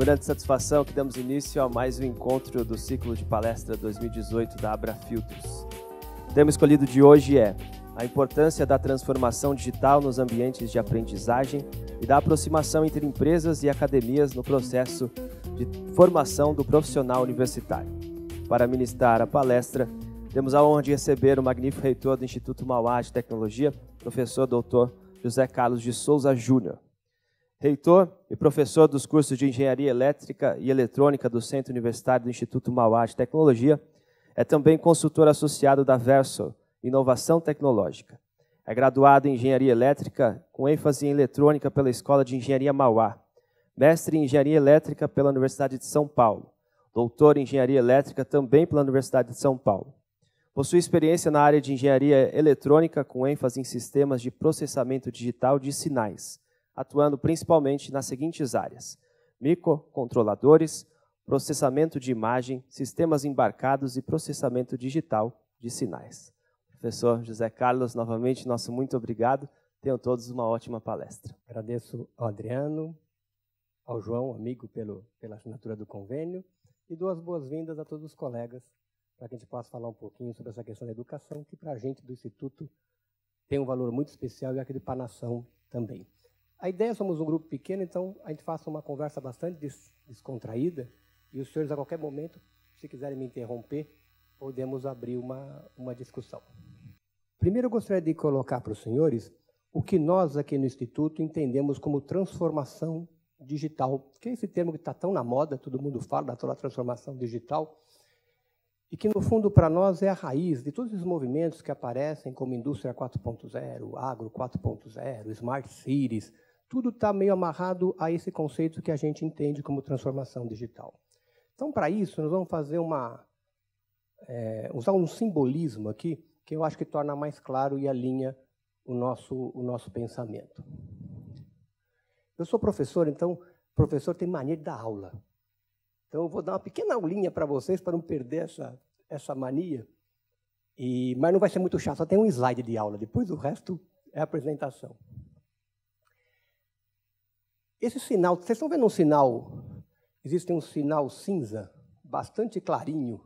grande satisfação que damos início a mais um encontro do ciclo de palestra 2018 da Abra Filtros. O tema escolhido de hoje é a importância da transformação digital nos ambientes de aprendizagem e da aproximação entre empresas e academias no processo de formação do profissional universitário. Para ministrar a palestra, temos a honra de receber o magnífico reitor do Instituto Mauá de Tecnologia, professor Dr. José Carlos de Souza Júnior. Reitor e professor dos cursos de Engenharia Elétrica e Eletrônica do Centro Universitário do Instituto Mauá de Tecnologia, é também consultor associado da Verso Inovação Tecnológica. É graduado em Engenharia Elétrica, com ênfase em Eletrônica pela Escola de Engenharia Mauá, mestre em Engenharia Elétrica pela Universidade de São Paulo, doutor em Engenharia Elétrica também pela Universidade de São Paulo. Possui experiência na área de Engenharia Eletrônica, com ênfase em sistemas de processamento digital de sinais, atuando principalmente nas seguintes áreas: microcontroladores, processamento de imagem, sistemas embarcados e processamento digital de sinais. Professor José Carlos, novamente, nosso muito obrigado. Tenham todos uma ótima palestra. Agradeço ao Adriano, ao João, amigo, pela assinatura do convênio, e dou as boas-vindas a todos os colegas, para que a gente possa falar um pouquinho sobre essa questão da educação, que para a gente do Instituto tem um valor muito especial e aquele para a nação também. A ideia, somos um grupo pequeno, então a gente faça uma conversa bastante descontraída, e os senhores, a qualquer momento, se quiserem me interromper, podemos abrir uma discussão. Primeiro, eu gostaria de colocar para os senhores o que nós aqui no Instituto entendemos como transformação digital, que é esse termo que está tão na moda, todo mundo fala da toda transformação digital, e que, no fundo, para nós é a raiz de todos os movimentos que aparecem, como Indústria 4.0, Agro 4.0, Smart Cities, tudo está meio amarrado a esse conceito que a gente entende como transformação digital. Então, para isso, nós vamos fazer usar um simbolismo aqui, que eu acho que torna mais claro e alinha o nosso pensamento. Eu sou professor, então, professor tem mania de dar aula. Então, eu vou dar uma pequena aulinha para vocês, para não perder essa mania. Mas não vai ser muito chato, só tem um slide de aula, depois o resto é a apresentação. Esse sinal, vocês estão vendo um sinal, existe um sinal cinza, bastante clarinho,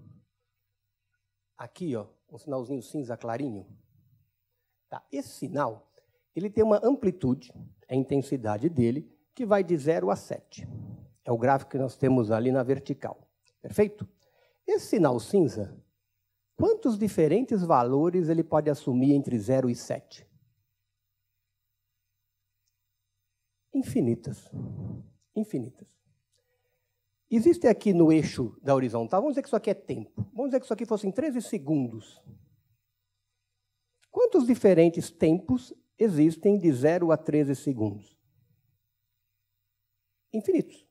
aqui, ó, um sinalzinho cinza clarinho. Tá. Esse sinal, ele tem uma amplitude, a intensidade dele, que vai de 0 a 7. É o gráfico que nós temos ali na vertical. Perfeito? Esse sinal cinza, quantos diferentes valores ele pode assumir entre 0 e 7? Infinitas. Infinitas. Existe aqui no eixo da horizontal, vamos dizer que isso aqui é tempo. Vamos dizer que isso aqui fossem 13 segundos. Quantos diferentes tempos existem de 0 a 13 segundos? Infinitos.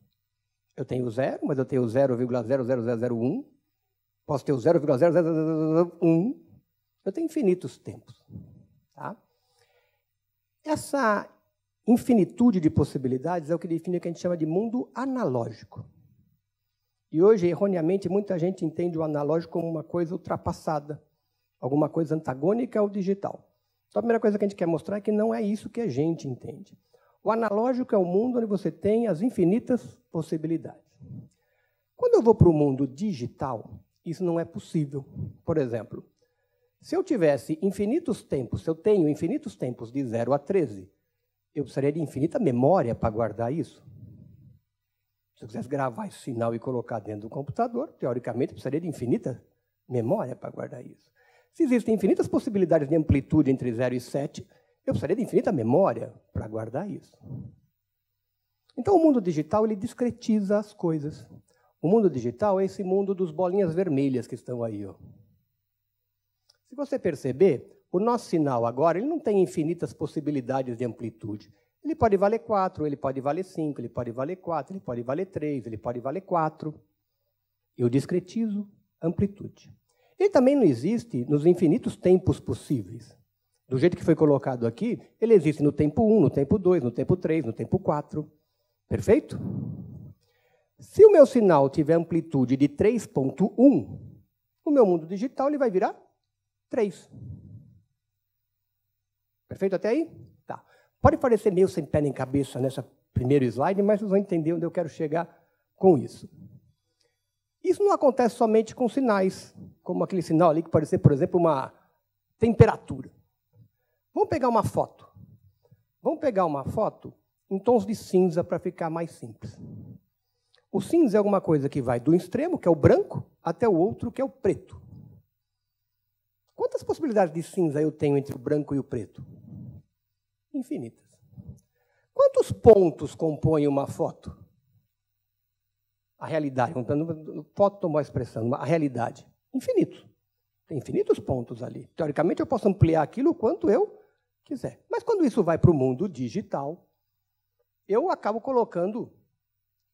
Eu tenho 0, mas eu tenho 0,00001. Posso ter o 0,00001. Eu tenho infinitos tempos. Tá? Essa infinitude de possibilidades é o que define o que a gente chama de mundo analógico. E hoje, erroneamente, muita gente entende o analógico como uma coisa ultrapassada, alguma coisa antagônica ao digital. Então, a primeira coisa que a gente quer mostrar é que não é isso que a gente entende. O analógico é o mundo onde você tem as infinitas possibilidades. Quando eu vou para o mundo digital, isso não é possível. Por exemplo, se eu tivesse infinitos tempos, se eu tenho infinitos tempos de 0 a 13, eu precisaria de infinita memória para guardar isso. Se eu quisesse gravar esse sinal e colocar dentro do computador, teoricamente, eu precisaria de infinita memória para guardar isso. Se existem infinitas possibilidades de amplitude entre 0 e 7, eu precisaria de infinita memória para guardar isso. Então, o mundo digital ele discretiza as coisas. O mundo digital é esse mundo dos bolinhas vermelhas que estão aí. Ó. Se você perceber, o nosso sinal agora ele não tem infinitas possibilidades de amplitude. Ele pode valer 4, ele pode valer 5, ele pode valer 4, ele pode valer 3, ele pode valer 4. Eu discretizo amplitude. Ele também não existe nos infinitos tempos possíveis. Do jeito que foi colocado aqui, ele existe no tempo 1, no tempo 2, no tempo 3, no tempo 4. Perfeito? Se o meu sinal tiver amplitude de 3.1, o meu mundo digital ele vai virar 3. Perfeito até aí? Tá. Pode parecer meio sem pé nem cabeça nessa primeiro slide, mas vocês vão entender onde eu quero chegar com isso. Isso não acontece somente com sinais, como aquele sinal ali que pode ser, por exemplo, uma temperatura. Vamos pegar uma foto. Vamos pegar uma foto em tons de cinza para ficar mais simples. O cinza é alguma coisa que vai do extremo, que é o branco, até o outro, que é o preto. Quantas possibilidades de cinza eu tenho entre o branco e o preto? Infinitas. Quantos pontos compõem uma foto? A realidade, foto tomou a expressão, a realidade. Infinitos. Tem infinitos pontos ali. Teoricamente, eu posso ampliar aquilo o quanto eu quiser. Mas quando isso vai para o mundo digital, eu acabo colocando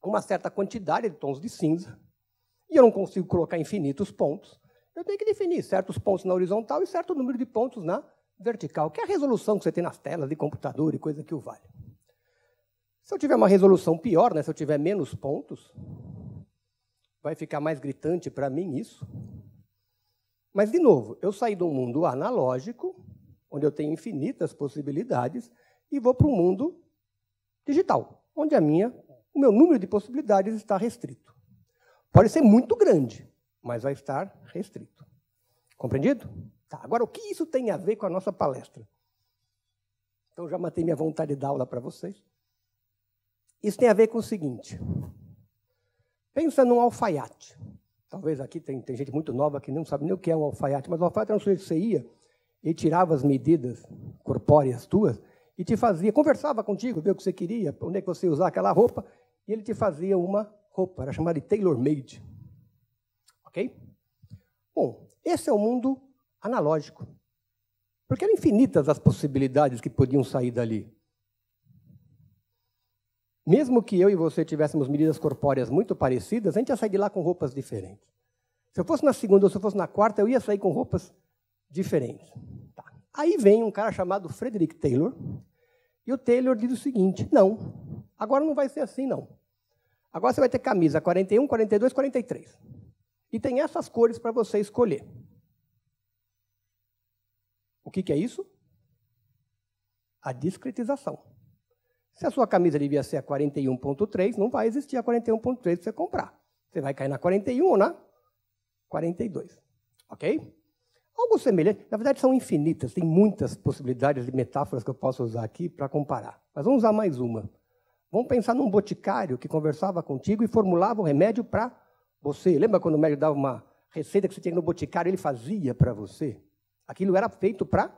uma certa quantidade de tons de cinza, e eu não consigo colocar infinitos pontos. Eu tenho que definir certos pontos na horizontal e certo número de pontos na vertical, que é a resolução que você tem nas telas de computador e coisa que o vale. Se eu tiver uma resolução pior, né, se eu tiver menos pontos, vai ficar mais gritante para mim isso. Mas, de novo, eu saí de um mundo analógico, onde eu tenho infinitas possibilidades, e vou para um mundo digital, onde o meu número de possibilidades está restrito. Pode ser muito grande, mas vai estar restrito. Compreendido? Tá. Agora, o que isso tem a ver com a nossa palestra? Então, já matei minha vontade de dar aula para vocês. Isso tem a ver com o seguinte. Pensa num alfaiate. Talvez aqui tem gente muito nova que não sabe nem o que é um alfaiate, mas o alfaiate era um sujeito que você ia e tirava as medidas corpóreas tuas e te fazia, conversava contigo, via o que você queria, onde é que você ia usar aquela roupa, e ele te fazia uma roupa, era chamada de tailor-made. Ok? Bom, esse é o mundo analógico. Porque eram infinitas as possibilidades que podiam sair dali. Mesmo que eu e você tivéssemos medidas corpóreas muito parecidas, a gente ia sair de lá com roupas diferentes. Se eu fosse na segunda ou se eu fosse na quarta, eu ia sair com roupas diferentes. Tá. Aí vem um cara chamado Frederick Taylor, e o Taylor diz o seguinte, não, agora não vai ser assim, não. Agora você vai ter camisa 41, 42, 43. E tem essas cores para você escolher. O que é isso? A discretização. Se a sua camisa devia ser a 41.3, não vai existir a 41.3 para você comprar. Você vai cair na 41 ou na 42. Ok? Algo semelhante. Na verdade, são infinitas. Tem muitas possibilidades de metáforas que eu posso usar aqui para comparar. Mas vamos usar mais uma. Vamos pensar num boticário que conversava contigo e formulava um remédio para você. Lembra quando o médico dava uma receita que você tinha no boticário, ele fazia para você? Aquilo era feito para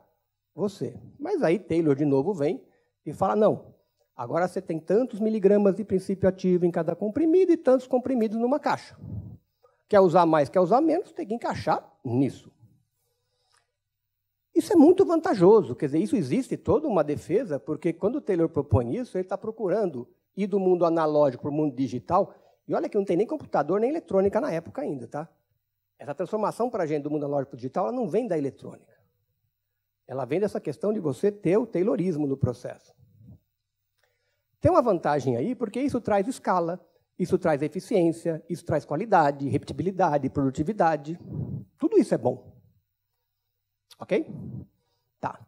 você. Mas aí Taylor, de novo, vem e fala, não, agora você tem tantos miligramas de princípio ativo em cada comprimido e tantos comprimidos numa caixa. Quer usar mais, quer usar menos, tem que encaixar nisso. Isso é muito vantajoso, quer dizer, isso existe toda uma defesa, porque quando o Taylor propõe isso, ele está procurando ir do mundo analógico para o mundo digital, e olha que não tem nem computador, nem eletrônica na época ainda, tá? Essa transformação para a gente do mundo analógico para o digital, ela não vem da eletrônica. Ela vem dessa questão de você ter o Taylorismo no processo. Tem uma vantagem aí, porque isso traz escala, isso traz eficiência, isso traz qualidade, repetibilidade, produtividade. Tudo isso é bom. Ok? Tá.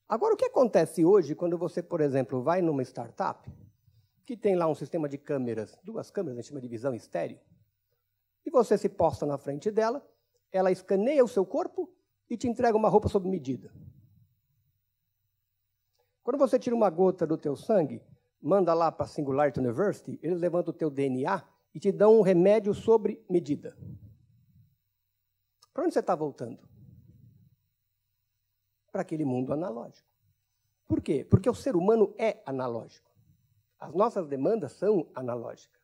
Agora, o que acontece hoje quando você, por exemplo, vai numa startup que tem lá um sistema de câmeras, 2 câmeras, a gente chama de visão estéreo, e você se posta na frente dela, ela escaneia o seu corpo e te entrega uma roupa sob medida. Quando você tira uma gota do teu sangue, manda lá para a Singularity University, eles levantam o teu DNA e te dão um remédio sobre medida. Para onde você está voltando? Para aquele mundo analógico. Por quê? Porque o ser humano é analógico. As nossas demandas são analógicas.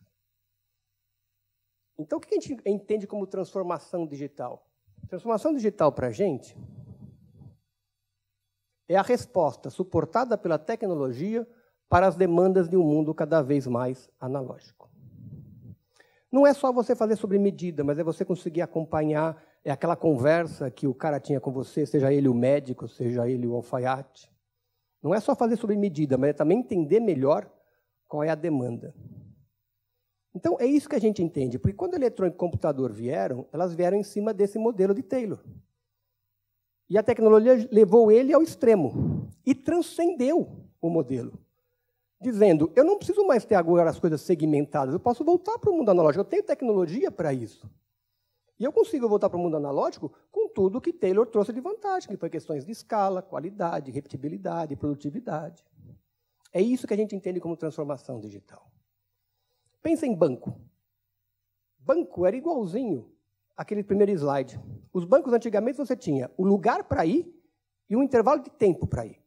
Então, o que a gente entende como transformação digital? Transformação digital para a gente é a resposta suportada pela tecnologia para as demandas de um mundo cada vez mais analógico. Não é só você fazer sobre medida, mas é você conseguir acompanhar aquela conversa que o cara tinha com você, seja ele o médico, seja ele o alfaiate. Não é só fazer sobre medida, mas é também entender melhor qual é a demanda. Então, é isso que a gente entende, porque quando o eletrônico e o computador vieram, elas vieram em cima desse modelo de Taylor. E a tecnologia levou ele ao extremo e transcendeu o modelo. dizendo, eu não preciso mais ter agora as coisas segmentadas, eu posso voltar para o mundo analógico, eu tenho tecnologia para isso. E eu consigo voltar para o mundo analógico com tudo que Taylor trouxe de vantagem, que foi questões de escala, qualidade, repetibilidade, produtividade. É isso que a gente entende como transformação digital. Pensa em banco. Banco era igualzinho àquele primeiro slide. Os bancos, antigamente, você tinha o lugar para ir e um intervalo de tempo para ir.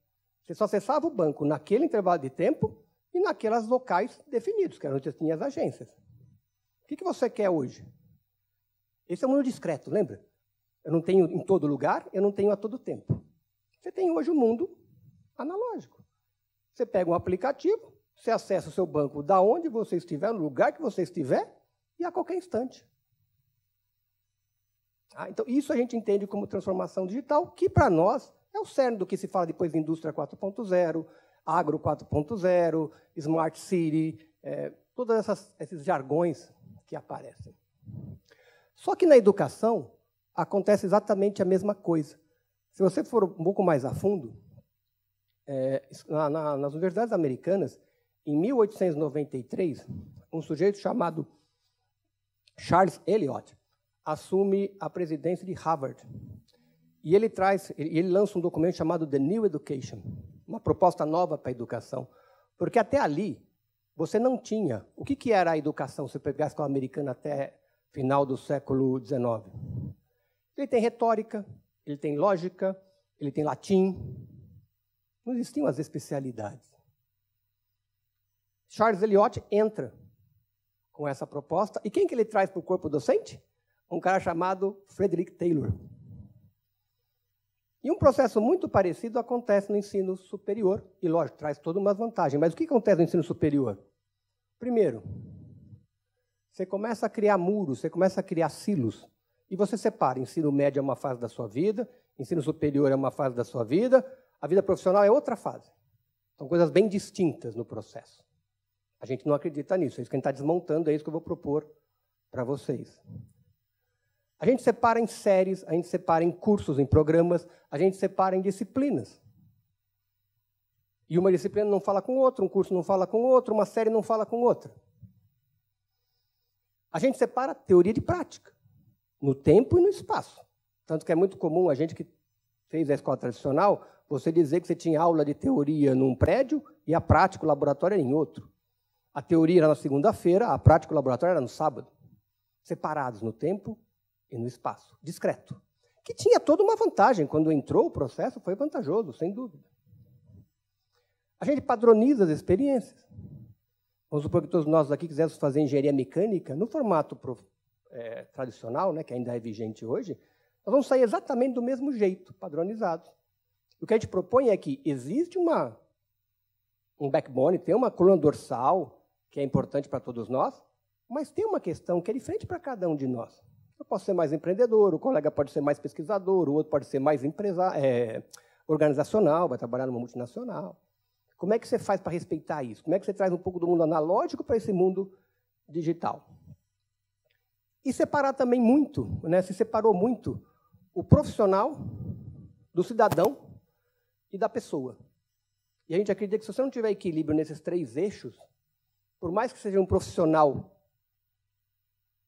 Você só acessava o banco naquele intervalo de tempo e naquelas locais definidos, que eram onde você tinha as agências. O que você quer hoje? Esse é um mundo discreto, lembra? Eu não tenho em todo lugar, eu não tenho a todo tempo. Você tem hoje um mundo analógico. Você pega um aplicativo, você acessa o seu banco da onde você estiver, no lugar que você estiver, e a qualquer instante. Então, isso a gente entende como transformação digital, que, para nós, é o cerne do que se fala depois de indústria 4.0, agro 4.0, smart city, todos esses jargões que aparecem. Só que na educação acontece exatamente a mesma coisa. Se você for um pouco mais a fundo, nas universidades americanas, em 1893, um sujeito chamado Charles Eliot assume a presidência de Harvard. E ele lança um documento chamado The New Education, uma proposta nova para a educação. Porque até ali, você não tinha... O que era a educação, se pegar a escola americana até final do século XIX? Ele tem retórica, ele tem lógica, ele tem latim. Não existiam as especialidades. Charles Eliot entra com essa proposta. E quem que ele traz para o corpo docente? Um cara chamado Frederick Taylor. E um processo muito parecido acontece no ensino superior. E, lógico, traz toda uma vantagem. Mas o que acontece no ensino superior? Primeiro, você começa a criar muros, você começa a criar silos. E você separa. Ensino médio é uma fase da sua vida, ensino superior é uma fase da sua vida, a vida profissional é outra fase. São coisas bem distintas no processo. A gente não acredita nisso. É isso que a gente está desmontando, é isso que eu vou propor para vocês. A gente separa em séries, a gente separa em cursos, em programas, a gente separa em disciplinas. E uma disciplina não fala com outra, um curso não fala com outro, uma série não fala com outra. A gente separa teoria de prática, no tempo e no espaço. Tanto que é muito comum a gente que fez a escola tradicional, você dizer que você tinha aula de teoria num prédio e a prática, o laboratório, era em outro. A teoria era na segunda-feira, a prática, o laboratório, era no sábado. Separados no tempo e no espaço, discreto. Que tinha toda uma vantagem. Quando entrou o processo, foi vantajoso, sem dúvida. A gente padroniza as experiências. Vamos supor que todos nós aqui quiséssemos fazer engenharia mecânica no formato tradicional, né, que ainda é vigente hoje, nós vamos sair exatamente do mesmo jeito, padronizado. O que a gente propõe é que existe um backbone, tem uma coluna dorsal, que é importante para todos nós, mas tem uma questão que é diferente para cada um de nós. Eu posso ser mais empreendedor, o colega pode ser mais pesquisador, o outro pode ser mais organizacional, vai trabalhar numa multinacional. Como é que você faz para respeitar isso? Como é que você traz um pouco do mundo analógico para esse mundo digital? E separar também muito, né? Se separou muito o profissional do cidadão e da pessoa. E a gente acredita que se você não tiver equilíbrio nesses três eixos, por mais que seja um profissional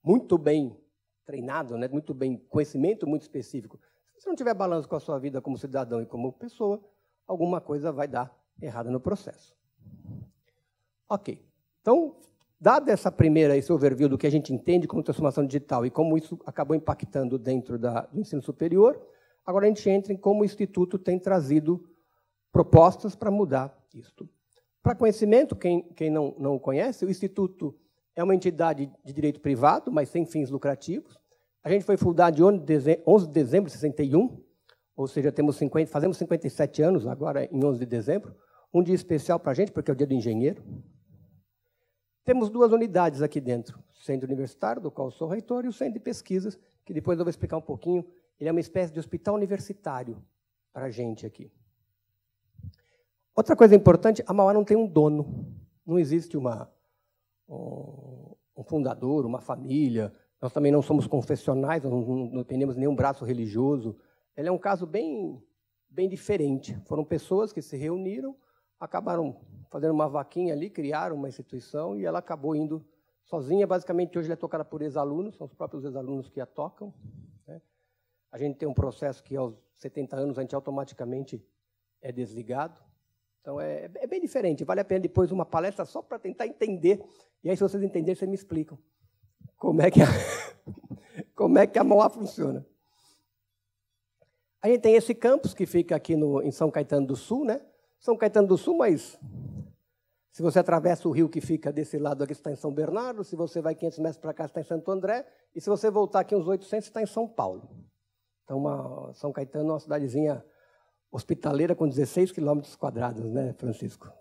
muito bem treinado, né, muito bem, conhecimento muito específico, se você não tiver balanço com a sua vida como cidadão e como pessoa, alguma coisa vai dar errada no processo. Ok. Então, dado esse overview do que a gente entende como transformação digital e como isso acabou impactando dentro do ensino superior, agora a gente entra em como o Instituto tem trazido propostas para mudar isto. Para conhecimento, quem não o conhece, o Instituto é uma entidade de direito privado, mas sem fins lucrativos. A gente foi fundado em 11 de dezembro de 61, ou seja, fazemos 57 anos agora em 11 de dezembro, um dia especial para a gente, porque é o dia do engenheiro. Temos duas unidades aqui dentro, o Centro Universitário, do qual eu sou reitor, e o Centro de Pesquisas, que depois eu vou explicar um pouquinho. Ele é uma espécie de hospital universitário para a gente aqui. Outra coisa importante, a Mauá não tem um dono, não existe um fundador, uma família, nós também não somos confessionais, não temos nenhum braço religioso. Ele é um caso bem diferente. Foram pessoas que se reuniram, acabaram fazendo uma vaquinha ali, criaram uma instituição e ela acabou indo sozinha. Basicamente, hoje ela é tocada por ex-alunos, são os próprios ex-alunos que a tocam, né? A gente tem um processo que, aos 70 anos, a gente automaticamente é desligado. Então, é bem diferente. Vale a pena depois uma palestra só para tentar entender. E aí, se vocês entenderem, vocês me explicam como é que a Mauá funciona. A gente tem esse campus que fica aqui em São Caetano do Sul, né? São Caetano do Sul, mas se você atravessa o rio que fica desse lado aqui, você está em São Bernardo. Se você vai 500 metros para cá, você está em Santo André. E se você voltar aqui uns 800, você está em São Paulo. Então, São Caetano é uma cidadezinha hospitaleira com 16 quilômetros quadrados, né, Francisco?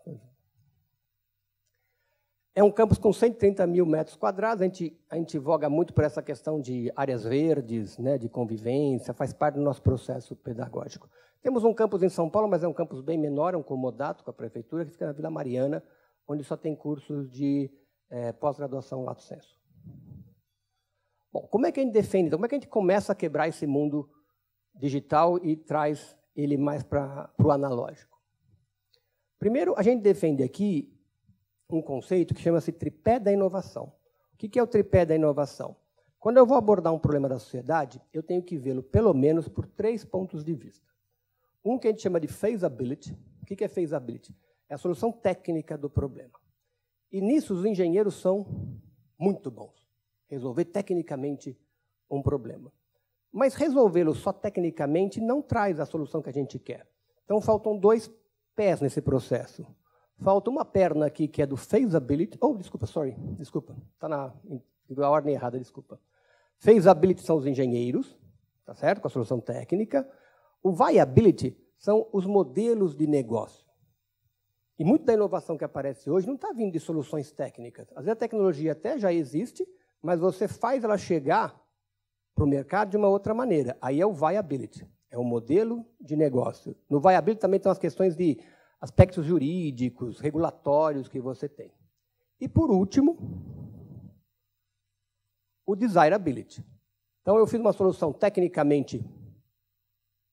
É um campus com 130 mil metros quadrados. A gente voga muito por essa questão de áreas verdes, né, de convivência, faz parte do nosso processo pedagógico. Temos um campus em São Paulo, mas é um campus bem menor, é um comodato com a prefeitura, que fica na Vila Mariana, onde só tem cursos de pós-graduação lato sensu. Bom, como é que a gente defende? Como é que a gente começa a quebrar esse mundo digital e traz ele mais para o analógico? Primeiro, a gente defende aqui um conceito que chama-se tripé da inovação. O que é o tripé da inovação? Quando eu vou abordar um problema da sociedade, eu tenho que vê-lo pelo menos por 3 pontos de vista. Um que a gente chama de feasibility. O que é feasibility? É a solução técnica do problema. E nisso os engenheiros são muito bons. Resolver tecnicamente um problema. Mas resolvê-lo só tecnicamente não traz a solução que a gente quer. Então, faltam 2 pés nesse processo. Falta uma perna aqui, que é do feasibility. Oh, desculpa, está na ordem errada, desculpa. Feasibility são os engenheiros, tá certo? Com a solução técnica. O viability são os modelos de negócio. E muito da inovação que aparece hoje não está vindo de soluções técnicas. Às vezes a tecnologia até já existe, mas você faz ela chegar para o mercado de uma outra maneira. Aí é o viability, é o modelo de negócio. No viability também tem as questões de aspectos jurídicos, regulatórios que você tem. E, por último, o desirability. Então, eu fiz uma solução tecnicamente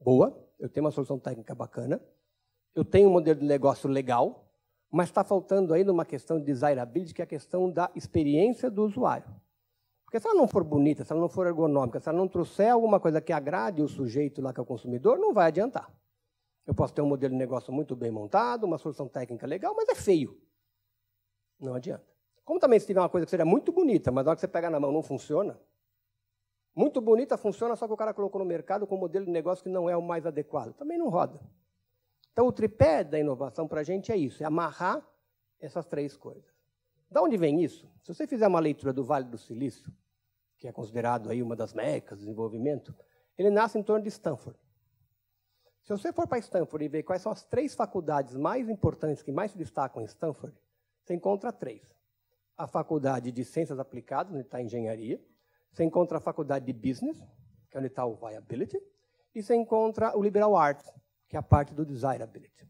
boa, eu tenho uma solução técnica bacana, eu tenho um modelo de negócio legal, mas está faltando ainda uma questão de desirability, que é a questão da experiência do usuário. Porque se ela não for bonita, se ela não for ergonômica, se ela não trouxer alguma coisa que agrade o sujeito lá, que é o consumidor, não vai adiantar. Eu posso ter um modelo de negócio muito bem montado, uma solução técnica legal, mas é feio. Não adianta. Como também se tiver uma coisa que seja muito bonita, mas na hora que você pega na mão não funciona, muito bonita funciona, só que o cara colocou no mercado com um modelo de negócio que não é o mais adequado. Também não roda. Então, o tripé da inovação para a gente é isso, é amarrar essas 3 coisas. Da onde vem isso? Se você fizer uma leitura do Vale do Silício, que é considerado aí uma das mecas do desenvolvimento, ele nasce em torno de Stanford. Se você for para Stanford e ver quais são as 3 faculdades mais importantes que mais se destacam em Stanford, você encontra 3. A faculdade de Ciências Aplicadas, onde está a engenharia, você encontra a faculdade de Business, que é onde está o Viability, e você encontra o Liberal Arts, que é a parte do Desirability.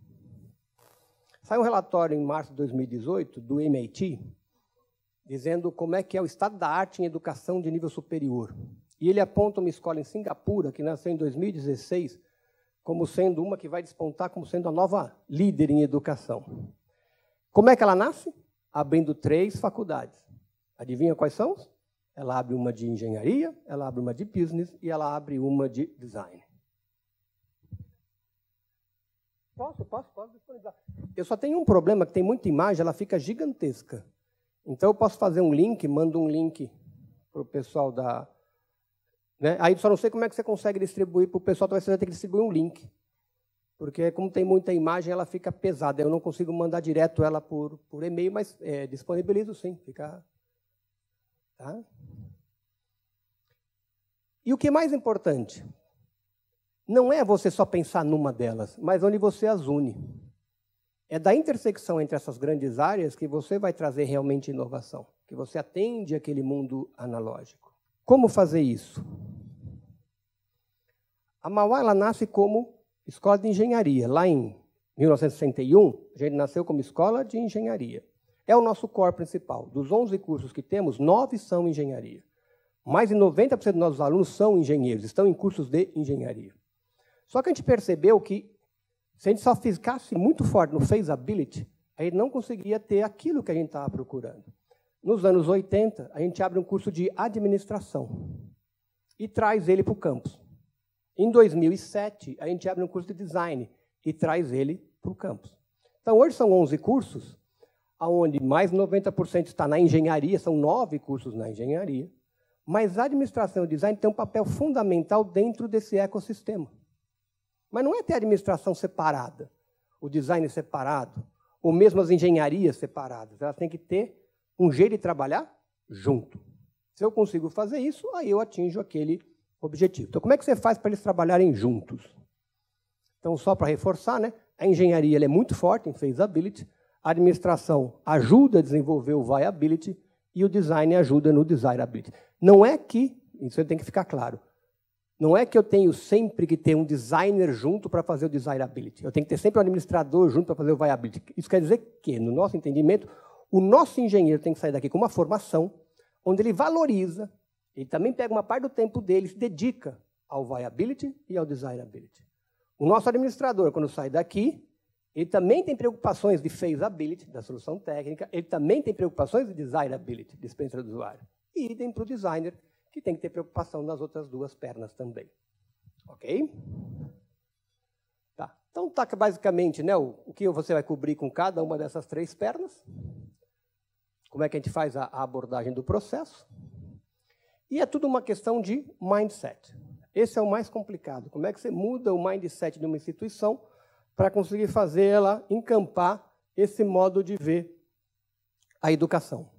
Saiu um relatório em março de 2018 do MIT, dizendo como é que é o estado da arte em educação de nível superior. E ele aponta uma escola em Singapura, que nasceu em 2016, como sendo uma que vai despontar como sendo a nova líder em educação. Como é que ela nasce? Abrindo 3 faculdades. Adivinha quais são? Ela abre uma de engenharia, ela abre uma de business e ela abre uma de design. Posso disponibilizar. Eu só tenho um problema, que tem muita imagem, ela fica gigantesca. Então, eu posso fazer um link, mando um link para o pessoal da... Né? Aí, só não sei como é que você consegue distribuir para o pessoal, talvez você vai ter que distribuir um link. Porque, como tem muita imagem, ela fica pesada. Eu não consigo mandar direto ela por e-mail, mas disponibilizo sim. Fica... Tá? E o que é mais importante? Não é você só pensar numa delas, mas onde você as une. É da intersecção entre essas grandes áreas que você vai trazer realmente inovação, que você atende aquele mundo analógico. Como fazer isso? A Mauá ela nasce como escola de engenharia. Lá em 1961, a gente nasceu como escola de engenharia. É o nosso core principal. Dos 11 cursos que temos, 9 são engenharia. Mais de 90% dos nossos alunos são engenheiros, estão em cursos de engenharia. Só que a gente percebeu que Se a gente só ficasse muito forte no feasibility, a gente não conseguia ter aquilo que a gente estava procurando. Nos anos 80, a gente abre um curso de administração e traz ele para o campus. Em 2007, a gente abre um curso de design e traz ele para o campus. Então, hoje são 11 cursos, onde mais de 90% está na engenharia, são 9 cursos na engenharia, mas a administração e o design tem um papel fundamental dentro desse ecossistema. Mas não é ter a administração separada, o design separado, ou mesmo as engenharias separadas. Elas têm que ter um jeito de trabalhar junto. Se eu consigo fazer isso, aí eu atinjo aquele objetivo. Então, como é que você faz para eles trabalharem juntos? Então, só para reforçar, né, a engenharia ela é muito forte em feasibility, a administração ajuda a desenvolver o viability e o design ajuda no desirability. Não é que, isso tem que ficar claro, não é que eu tenho sempre que ter um designer junto para fazer o desirability. Eu tenho que ter sempre um administrador junto para fazer o viability. Isso quer dizer que, no nosso entendimento, o nosso engenheiro tem que sair daqui com uma formação onde ele valoriza, ele também pega uma parte do tempo dele e se dedica ao viability e ao desirability. O nosso administrador, quando sai daqui, ele também tem preocupações de feasibility, da solução técnica, ele também tem preocupações de desirability, de experiência do usuário. E idem para o designer, que tem que ter preocupação nas outras duas pernas também. Ok? Tá. Então, tá basicamente, né, o que você vai cobrir com cada uma dessas 3 pernas. Como é que a gente faz a abordagem do processo. E é tudo uma questão de mindset. Esse é o mais complicado. Como é que você muda o mindset de uma instituição para conseguir fazer ela encampar esse modo de ver a educação?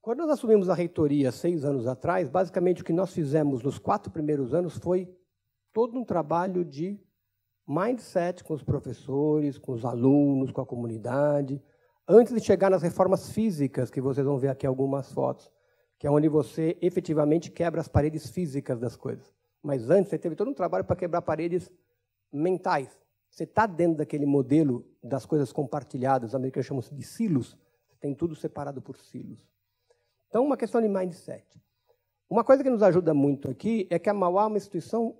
Quando nós assumimos a reitoria 6 anos atrás, basicamente o que nós fizemos nos 4 primeiros anos foi todo um trabalho de mindset com os professores, com os alunos, com a comunidade, antes de chegar nas reformas físicas, que vocês vão ver aqui algumas fotos, que é onde você efetivamente quebra as paredes físicas das coisas. Mas antes você teve todo um trabalho para quebrar paredes mentais. Você está dentro daquele modelo das coisas compartilhadas, os americanos chamam de silos, tem tudo separado por silos. Então, uma questão de mindset. Uma coisa que nos ajuda muito aqui é que a Mauá é uma instituição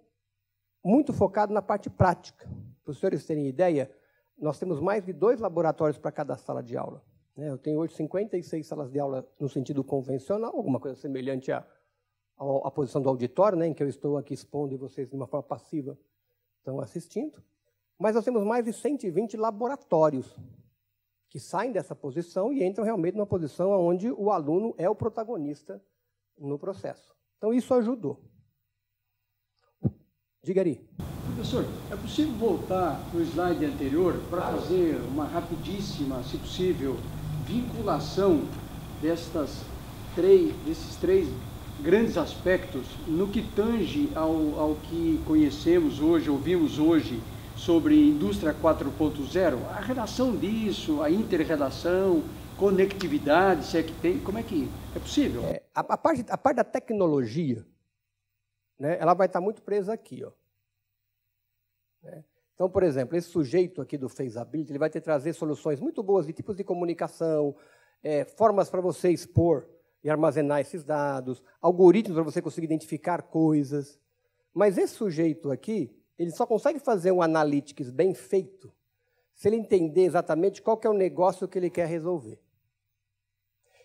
muito focada na parte prática. Para os senhores terem ideia, nós temos mais de 2 laboratórios para cada sala de aula. Eu tenho hoje 56 salas de aula no sentido convencional, alguma coisa semelhante à posição do auditório, né, em que eu estou aqui expondo e vocês, de uma forma passiva, estão assistindo. Mas nós temos mais de 120 laboratórios que saem dessa posição e entram realmente numa posição onde o aluno é o protagonista no processo. Então, isso ajudou. Diga aí. Professor, é possível voltar no slide anterior para fazer uma rapidíssima, se possível, vinculação desses 3 grandes aspectos no que tange ao que conhecemos hoje, ouvimos hoje, sobre indústria 4.0, a relação disso, a inter-relação, conectividade, se é que tem, como é que é possível? A parte da tecnologia, né, ela vai estar muito presa aqui. Ó. Então, por exemplo, esse sujeito aqui do Feasibility, ele vai ter que trazer soluções muito boas de tipos de comunicação, formas para você expor e armazenar esses dados, algoritmos para você conseguir identificar coisas. Mas esse sujeito aqui, ele só consegue fazer um analytics bem feito se ele entender exatamente qual que é o negócio que ele quer resolver.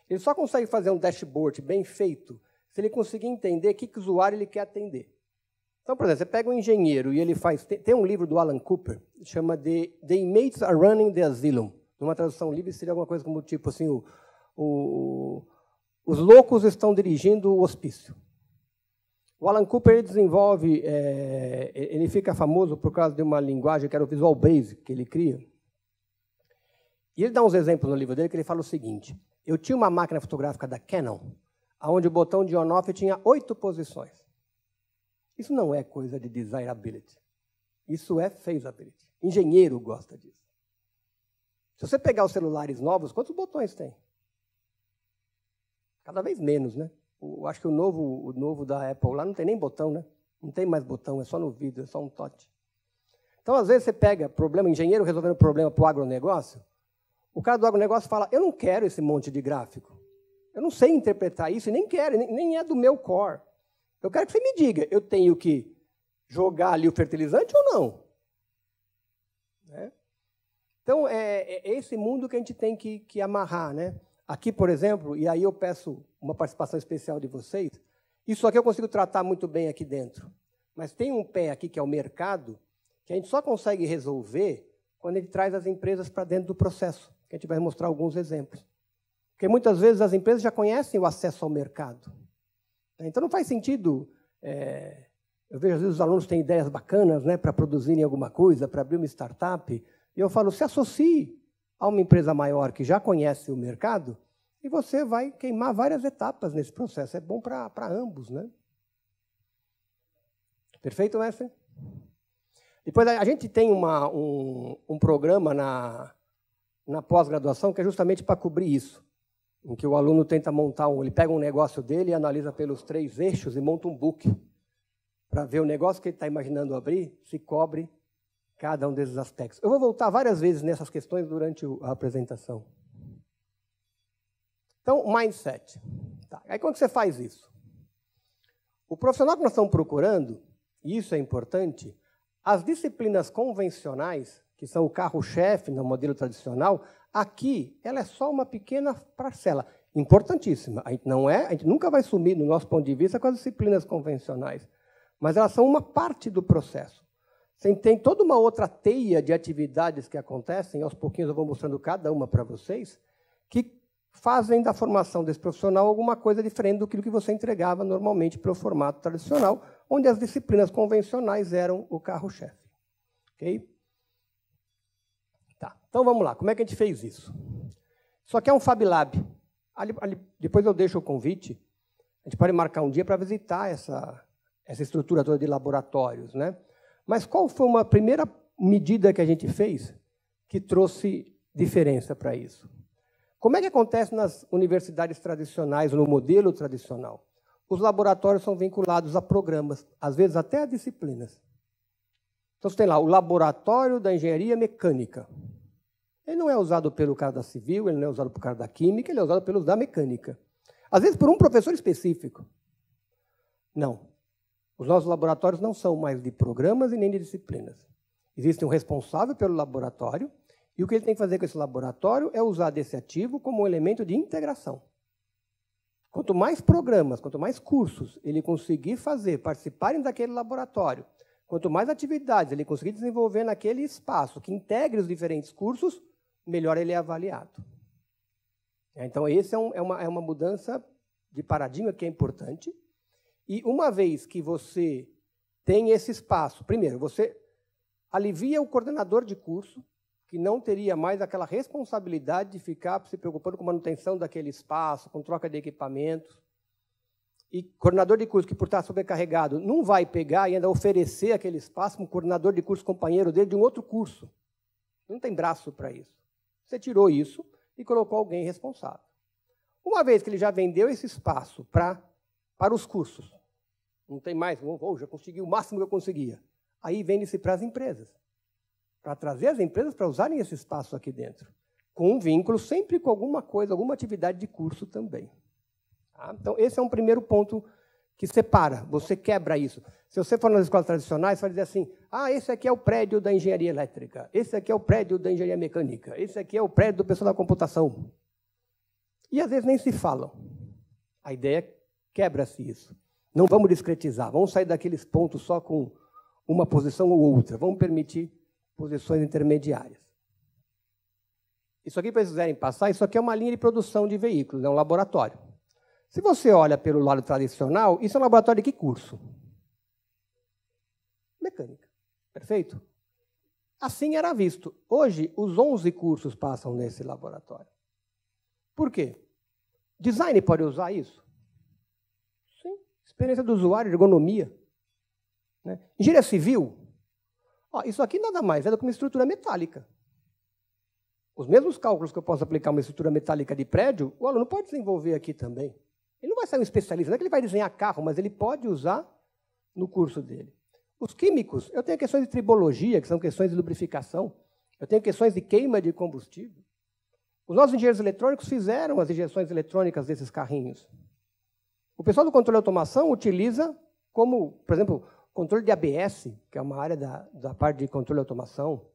Ele só consegue fazer um dashboard bem feito se ele conseguir entender que usuário ele quer atender. Então, por exemplo, você pega um engenheiro e ele faz... Tem um livro do Alan Cooper, que chama The Inmates Are Running the Asylum. Numa tradução livre seria alguma coisa como tipo assim, os loucos estão dirigindo o hospício. O Alan Cooper ele desenvolve, ele fica famoso por causa de uma linguagem que era o Visual Basic que ele cria. E ele dá uns exemplos no livro dele que ele fala o seguinte: eu tinha uma máquina fotográfica da Canon, onde o botão de on-off tinha 8 posições. Isso não é coisa de desirability. Isso é feasibility. Engenheiro gosta disso. Se você pegar os celulares novos, quantos botões tem? Cada vez menos, né? Eu acho que o novo da Apple lá não tem nem botão, né? Não tem mais botão, é só no vidro, é só um touch. Então, às vezes, você pega problema, engenheiro resolvendo problema para o agronegócio, o cara do agronegócio fala, eu não quero esse monte de gráfico. Eu não sei interpretar isso e nem quero, nem é do meu core. Eu quero que você me diga, eu tenho que jogar ali o fertilizante ou não? Né? Então, é esse mundo que a gente tem que amarrar, né? Aqui, por exemplo, e aí eu peço uma participação especial de vocês, isso aqui eu consigo tratar muito bem aqui dentro. Mas tem um pé aqui, que é o mercado, que a gente só consegue resolver quando a gente traz as empresas para dentro do processo, que a gente vai mostrar alguns exemplos. Porque muitas vezes as empresas já conhecem o acesso ao mercado. Então não faz sentido... eu vejo às vezes os alunos têm ideias bacanas, né, para produzirem alguma coisa, para abrir uma startup, e eu falo, se associe a uma empresa maior que já conhece o mercado e você vai queimar várias etapas nesse processo. É bom para ambos, né? Perfeito, mestre? Depois a gente tem um programa na pós-graduação que é justamente para cobrir isso, em que o aluno tenta montar ele pega um negócio dele e analisa pelos 3 eixos e monta um book para ver o negócio que ele está imaginando abrir, se cobre cada um desses aspectos. Eu vou voltar várias vezes nessas questões durante a apresentação. Então, mindset. Tá. Aí, como que você faz isso? O profissional que nós estamos procurando, e isso é importante, as disciplinas convencionais, que são o carro-chefe no modelo tradicional, aqui ela é só uma pequena parcela, importantíssima. A gente nunca vai sumir, no nosso ponto de vista, com as disciplinas convencionais, mas elas são uma parte do processo. Você tem toda uma outra teia de atividades que acontecem, aos pouquinhos eu vou mostrando cada uma para vocês, que fazem da formação desse profissional alguma coisa diferente do que você entregava normalmente para o formato tradicional, onde as disciplinas convencionais eram o carro-chefe. Ok? Tá. Então, vamos lá. Como é que a gente fez isso? Isso aqui é um Fab Lab. Depois eu deixo o convite. A gente pode marcar um dia para visitar essa estrutura toda de laboratórios, né? Mas qual foi uma primeira medida que a gente fez que trouxe diferença para isso? Como é que acontece nas universidades tradicionais, no modelo tradicional? Os laboratórios são vinculados a programas, às vezes até a disciplinas. Então, você tem lá o laboratório da engenharia mecânica. Ele não é usado pelo cara da civil, ele não é usado pelo cara da química, ele é usado pelos da mecânica. Às vezes por um professor específico. Não. Os nossos laboratórios não são mais de programas e nem de disciplinas. Existe um responsável pelo laboratório, e o que ele tem que fazer com esse laboratório é usar desse ativo como um elemento de integração. Quanto mais programas, quanto mais cursos ele conseguir fazer, participarem daquele laboratório, quanto mais atividades ele conseguir desenvolver naquele espaço que integre os diferentes cursos, melhor ele é avaliado. Então, essa é uma mudança de paradigma que é importante. E uma vez que você tem esse espaço, primeiro, você alivia o coordenador de curso, que não teria mais aquela responsabilidade de ficar se preocupando com manutenção daquele espaço, com troca de equipamentos. E coordenador de curso que, por estar sobrecarregado, não vai pegar e ainda oferecer aquele espaço para um coordenador de curso companheiro dele de um outro curso. Não tem braço para isso. Você tirou isso e colocou alguém responsável. Uma vez que ele já vendeu esse espaço para os cursos, não tem mais, já consegui o máximo que eu conseguia. Aí vende-se para as empresas, para trazer as empresas para usarem esse espaço aqui dentro, com um vínculo sempre com alguma coisa, alguma atividade de curso também. Tá? Então, esse é um primeiro ponto que separa, você quebra isso. Se você for nas escolas tradicionais, você vai dizer assim, esse aqui é o prédio da engenharia elétrica, esse aqui é o prédio da engenharia mecânica, esse aqui é o prédio do pessoal da computação. E, às vezes, nem se falam. A ideia é quebra-se isso. Não vamos discretizar, vamos sair daqueles pontos só com uma posição ou outra, vamos permitir posições intermediárias. Isso aqui, para vocês quiserem passar, isso aqui é uma linha de produção de veículos, é um laboratório. Se você olha pelo lado tradicional, isso é um laboratório de que curso? Mecânica. Perfeito? Assim era visto. Hoje, os 11 cursos passam nesse laboratório. Por quê? Design pode usar isso? Sim. Experiência do usuário, ergonomia. Né? Engenharia civil? Isso aqui nada mais é do que uma estrutura metálica. Os mesmos cálculos que eu posso aplicar uma estrutura metálica de prédio, o aluno pode desenvolver aqui também. Ele não vai ser um especialista, não é que ele vai desenhar carro, mas ele pode usar no curso dele. Os químicos, eu tenho questões de tribologia, que são questões de lubrificação. Eu tenho questões de queima de combustível. Os nossos engenheiros eletrônicos fizeram as injeções eletrônicas desses carrinhos. O pessoal do controle de automação utiliza como, por exemplo, controle de ABS, que é uma área da parte de controle de automação.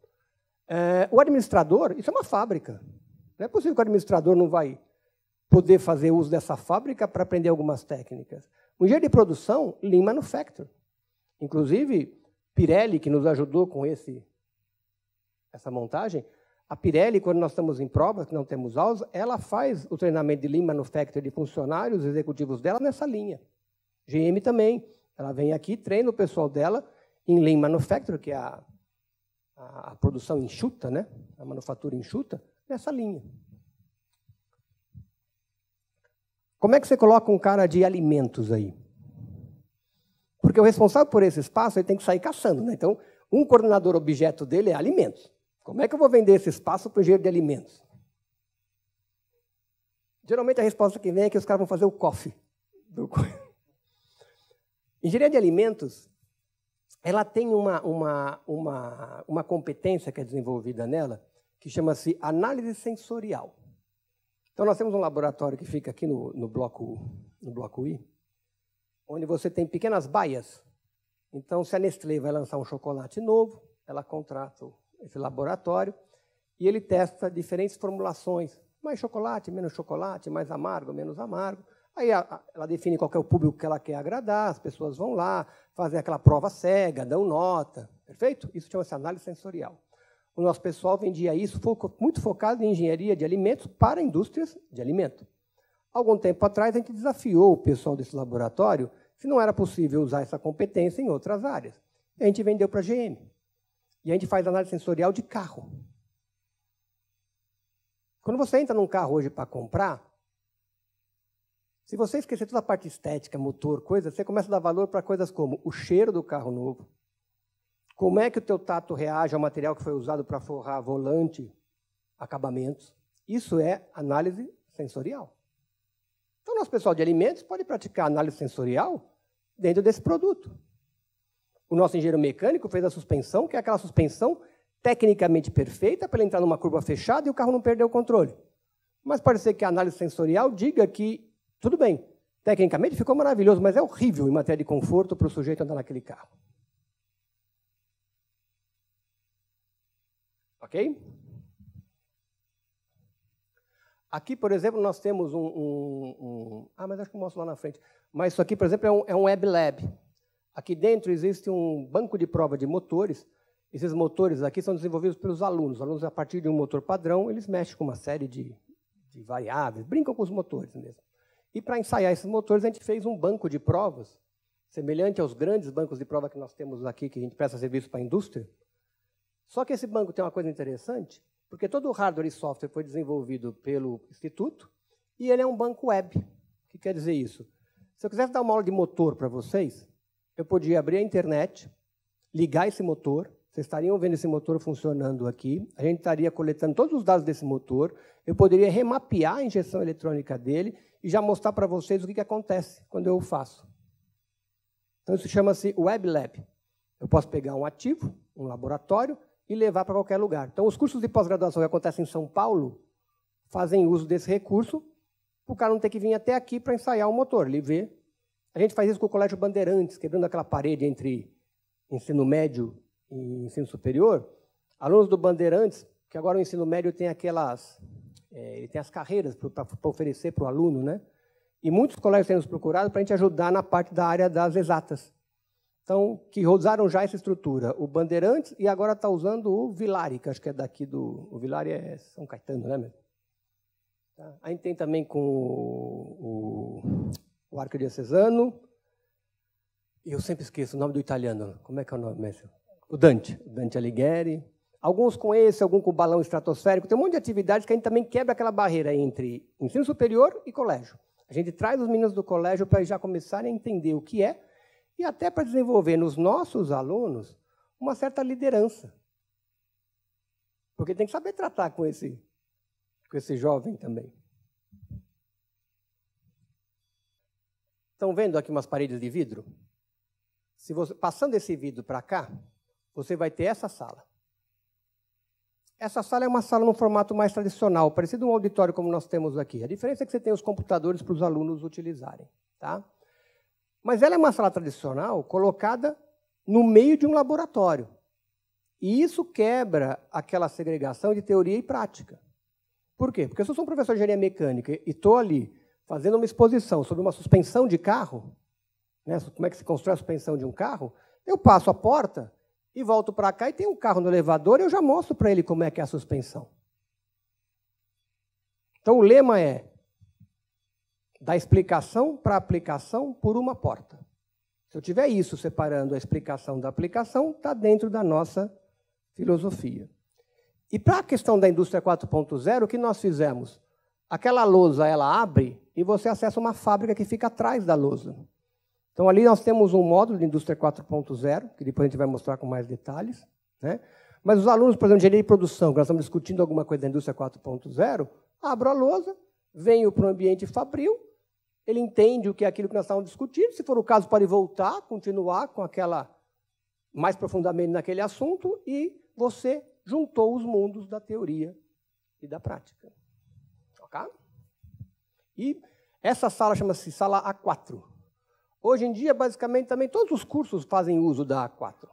O administrador, isso é uma fábrica. Não é possível que o administrador não vai poder fazer uso dessa fábrica para aprender algumas técnicas. O engenheiro de produção, Lean Manufacturing. Inclusive, Pirelli, que nos ajudou com essa montagem, a Pirelli, quando nós estamos em provas, que não temos aulas, ela faz o treinamento de Lean Manufacturing de funcionários executivos dela nessa linha. GM também. Ela vem aqui, treina o pessoal dela em Lean Manufacturing, que é a produção enxuta, né? A manufatura enxuta, nessa linha. Como é que você coloca um cara de alimentos aí? Porque o responsável por esse espaço ele tem que sair caçando, né? Então, um coordenador objeto dele é alimentos. Como é que eu vou vender esse espaço para o engenheiro de alimentos? Geralmente a resposta que vem é que os caras vão fazer o coffee. Engenharia de alimentos, ela tem uma competência que é desenvolvida nela, que chama-se análise sensorial. Então, nós temos um laboratório que fica aqui no bloco I, onde você tem pequenas baias. Então, se a Nestlé vai lançar um chocolate novo, ela contrata esse laboratório e ele testa diferentes formulações. Mais chocolate, menos chocolate, mais amargo, menos amargo. Aí ela define qual é o público que ela quer agradar, as pessoas vão lá, fazem aquela prova cega, dão nota. Perfeito? Isso chama-se análise sensorial. O nosso pessoal vendia isso muito focado em engenharia de alimentos para indústrias de alimento. Algum tempo atrás, a gente desafiou o pessoal desse laboratório se não era possível usar essa competência em outras áreas. E a gente vendeu para a GM. E a gente faz análise sensorial de carro. Quando você entra num carro hoje para comprar, se você esquecer toda a parte estética, motor, coisa, você começa a dar valor para coisas como o cheiro do carro novo, como é que o teu tato reage ao material que foi usado para forrar volante, acabamentos. Isso é análise sensorial. Então, nosso pessoal de alimentos pode praticar análise sensorial dentro desse produto. O nosso engenheiro mecânico fez a suspensão, que é aquela suspensão tecnicamente perfeita para ele entrar numa curva fechada e o carro não perder o controle. Mas pode ser que a análise sensorial diga que, tudo bem, tecnicamente ficou maravilhoso, mas é horrível em matéria de conforto para o sujeito andar naquele carro. Ok? Aqui, por exemplo, nós temos mas acho que eu mostro lá na frente. Mas isso aqui, por exemplo, é um Web Lab. Aqui dentro existe um banco de prova de motores. Esses motores aqui são desenvolvidos pelos alunos. Os alunos, a partir de um motor padrão, eles mexem com uma série de variáveis, brincam com os motores mesmo. E para ensaiar esses motores, a gente fez um banco de provas, semelhante aos grandes bancos de prova que nós temos aqui, que a gente presta serviço para a indústria. Só que esse banco tem uma coisa interessante, porque todo o hardware e software foi desenvolvido pelo Instituto, e ele é um banco web. O que quer dizer isso? Se eu quisesse dar uma aula de motor para vocês, eu podia abrir a internet, ligar esse motor, vocês estariam vendo esse motor funcionando aqui, a gente estaria coletando todos os dados desse motor, eu poderia remapear a injeção eletrônica dele e já mostrar para vocês o que acontece quando eu o faço. Então, isso chama-se Web Lab. Eu posso pegar um ativo, um laboratório, e levar para qualquer lugar. Então, os cursos de pós-graduação que acontecem em São Paulo fazem uso desse recurso, para o cara não ter que vir até aqui para ensaiar o motor. Ele vê. A gente faz isso com o Colégio Bandeirantes, quebrando aquela parede entre ensino médio e ensino superior. Alunos do Bandeirantes, que agora o ensino médio tem ele tem as carreiras para oferecer para o aluno, né? E muitos colégios têm nos procurado para a gente ajudar na parte da área das exatas. Então, que usaram já essa estrutura, o Bandeirantes, e agora está usando o Vilari, que acho que é daqui do... O Vilari é São Caetano, né? Mesmo? Tá. A gente tem também com o Arquidiocesano, e eu sempre esqueço o nome do italiano. Como é que é o nome, mestre? O Dante Alighieri. Alguns com esse, alguns com balão estratosférico. Tem um monte de atividades que a gente também quebra aquela barreira entre ensino superior e colégio. A gente traz os meninos do colégio para já começarem a entender o que é, e até para desenvolver nos nossos alunos uma certa liderança. Porque tem que saber tratar com esse jovem também. Estão vendo aqui umas paredes de vidro? Se você, passando esse vidro para cá, você vai ter essa sala. Essa sala é uma sala no formato mais tradicional, parecido a um auditório como nós temos aqui. A diferença é que você tem os computadores para os alunos utilizarem. Tá? Mas ela é uma sala tradicional colocada no meio de um laboratório. E isso quebra aquela segregação de teoria e prática. Por quê? Porque se eu sou um professor de engenharia mecânica e estou ali fazendo uma exposição sobre uma suspensão de carro, né, como é que se constrói a suspensão de um carro, eu passo a porta e volto para cá e tem um carro no elevador e eu já mostro para ele como é que é a suspensão. Então, o lema é da explicação para a aplicação por uma porta. Se eu tiver isso separando a explicação da aplicação, está dentro da nossa filosofia. E para a questão da indústria 4.0, o que nós fizemos? Aquela lousa, ela abre e você acessa uma fábrica que fica atrás da lousa. Então, ali nós temos um módulo de indústria 4.0, que depois a gente vai mostrar com mais detalhes, né? Mas os alunos, por exemplo, de engenharia de produção, que nós estamos discutindo alguma coisa da indústria 4.0, abro a lousa, venho para o ambiente fabril, ele entende o que é aquilo que nós estávamos discutindo, se for o caso, pode voltar, continuar com aquela mais profundamente naquele assunto, e você juntou os mundos da teoria e da prática. Ok? E essa sala chama-se sala A4. Hoje em dia, basicamente, também todos os cursos fazem uso da A4.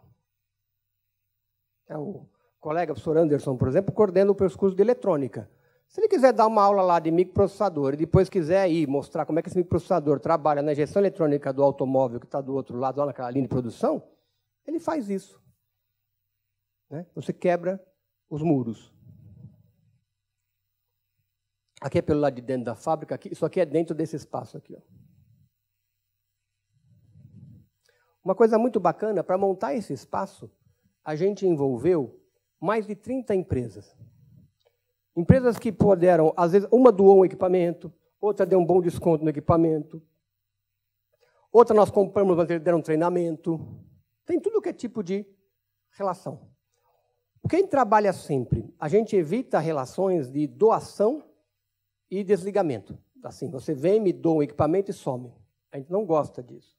O colega, o professor Anderson, por exemplo, coordena o curso de eletrônica. Se ele quiser dar uma aula lá de microprocessador e depois quiser ir mostrar como é que esse microprocessador trabalha na injeção eletrônica do automóvel que está do outro lado, lá naquela linha de produção, ele faz isso. Né? Você quebra os muros. Aqui é pelo lado de dentro da fábrica, aqui, isso aqui é dentro desse espaço aqui. Ó. Uma coisa muito bacana, para montar esse espaço, a gente envolveu mais de 30 empresas. Empresas que puderam, às vezes, uma doou um equipamento, outra deu um bom desconto no equipamento, outra nós compramos, mas eles deram um treinamento. Tem tudo que é tipo de relação. O que a gente trabalha sempre? A gente evita relações de doação e desligamento. Assim, você vem, me doa um equipamento e some. A gente não gosta disso.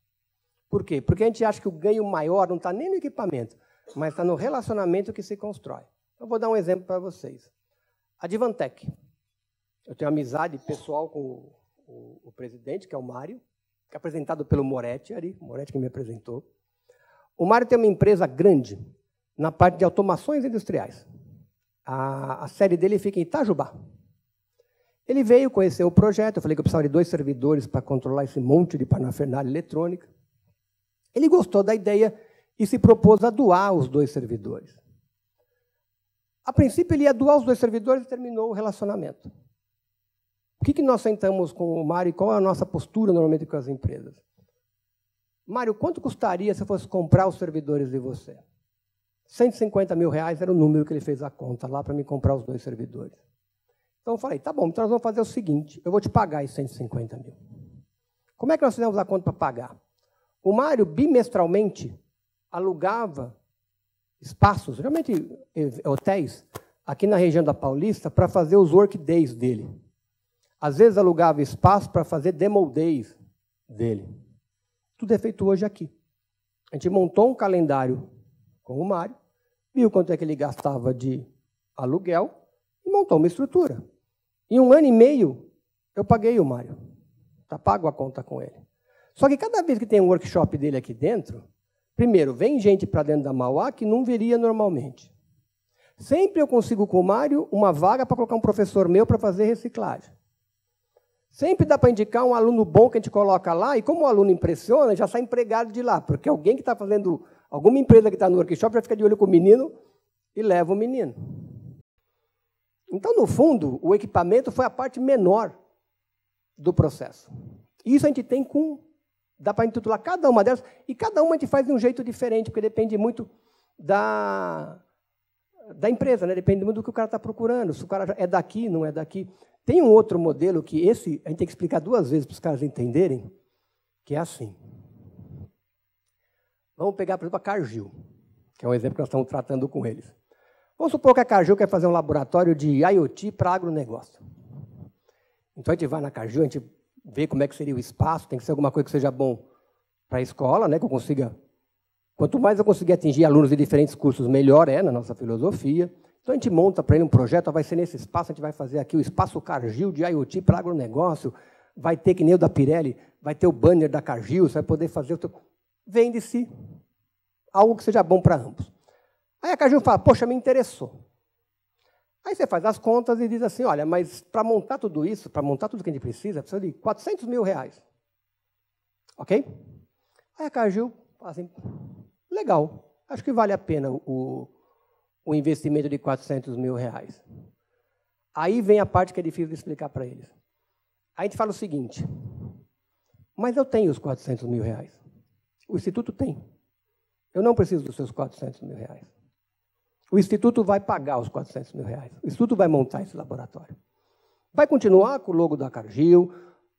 Por quê? Porque a gente acha que o ganho maior não está nem no equipamento, mas está no relacionamento que se constrói. Eu vou dar um exemplo para vocês. A Divantec. Eu tenho amizade pessoal com o presidente, que é o Mário, que é apresentado pelo Moretti, o Moretti que me apresentou. O Mário tem uma empresa grande na parte de automações industriais. A sede dele fica em Itajubá. Ele veio conhecer o projeto, eu falei que eu precisava de 2 servidores para controlar esse monte de parafernália eletrônica. Ele gostou da ideia e se propôs a doar os 2 servidores. A princípio, ele ia doar os 2 servidores e terminou o relacionamento. O que nós sentamos com o Mário e qual é a nossa postura normalmente com as empresas? Mário, quanto custaria se eu fosse comprar os servidores de você? 150 mil reais era o número que ele fez a conta lá para me comprar os 2 servidores. Então eu falei, tá bom, então nós vamos fazer o seguinte, eu vou te pagar esses 150 mil. Como é que nós fizemos a conta para pagar? O Mário, bimestralmente, alugava espaços, geralmente hotéis, aqui na região da Paulista, para fazer os workdays dele. Às vezes alugava espaço para fazer demo days dele. Tudo é feito hoje aqui. A gente montou um calendário com o Mário, viu quanto é que ele gastava de aluguel e montou uma estrutura. Em 1 ano e meio, eu paguei o Mário. Está pago a conta com ele. Só que cada vez que tem um workshop dele aqui dentro, primeiro, vem gente para dentro da Mauá que não viria normalmente. Sempre eu consigo com o Mário uma vaga para colocar um professor meu para fazer reciclagem. Sempre dá para indicar um aluno bom que a gente coloca lá, e como o aluno impressiona, já sai empregado de lá, porque alguém que está fazendo, alguma empresa que está no workshop já fica de olho com o menino e leva o menino. Então, no fundo, o equipamento foi a parte menor do processo. Isso a gente tem dá para intitular cada uma delas, e cada uma a gente faz de um jeito diferente, porque depende muito da empresa, né? Depende muito do que o cara está procurando, se o cara é daqui, não é daqui. Tem um outro modelo que esse a gente tem que explicar 2 vezes para os caras entenderem, que é assim. Vamos pegar, por exemplo, a Cargill, que é um exemplo que nós estamos tratando com eles. Vamos supor que a Cargill quer fazer um laboratório de IoT para agronegócio. Então, a gente vai na Cargill, a gente vê como é que seria o espaço, tem que ser alguma coisa que seja bom para a escola, né, que eu consiga... Quanto mais eu conseguir atingir alunos de diferentes cursos, melhor é na nossa filosofia. Então, a gente monta para ele um projeto, vai ser nesse espaço, a gente vai fazer aqui o espaço Cargill de IoT para agronegócio, vai ter, que nem o da Pirelli, vai ter o banner da Cargill, você vai poder fazer o teu... Vende-se algo que seja bom para ambos. Aí a Cargill fala, poxa, me interessou. Aí você faz as contas e diz assim, olha, mas para montar tudo isso, para montar tudo que a gente precisa de 400 mil reais. Ok? Aí a Cargill fala assim, legal, acho que vale a pena o investimento de 400 mil reais. Aí vem a parte que é difícil de explicar para eles. Aí a gente fala o seguinte, mas eu tenho os 400 mil reais. O Instituto tem. Eu não preciso dos seus 400 mil reais. O Instituto vai pagar os 400 mil reais. O Instituto vai montar esse laboratório. Vai continuar com o logo da Cargill.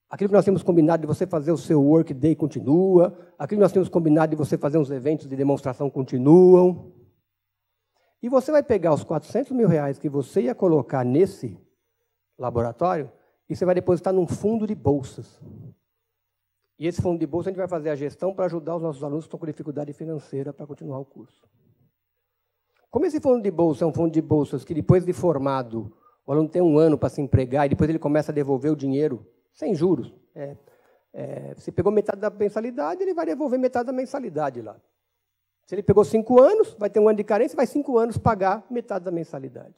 Aquilo que nós tínhamos combinado de você fazer o seu Workday continua. Aquilo que nós tínhamos combinado de você fazer uns eventos de demonstração continuam. E você vai pegar os 400 mil reais que você ia colocar nesse laboratório e você vai depositar num fundo de bolsas. E esse fundo de bolsa a gente vai fazer a gestão para ajudar os nossos alunos que estão com dificuldade financeira para continuar o curso. Como esse fundo de bolsa é um fundo de bolsas que, depois de formado, o aluno tem 1 ano para se empregar e depois ele começa a devolver o dinheiro sem juros. Você pegou metade da mensalidade, ele vai devolver metade da mensalidade lá. Se ele pegou 5 anos, vai ter 1 ano de carência, vai 5 anos pagar metade da mensalidade.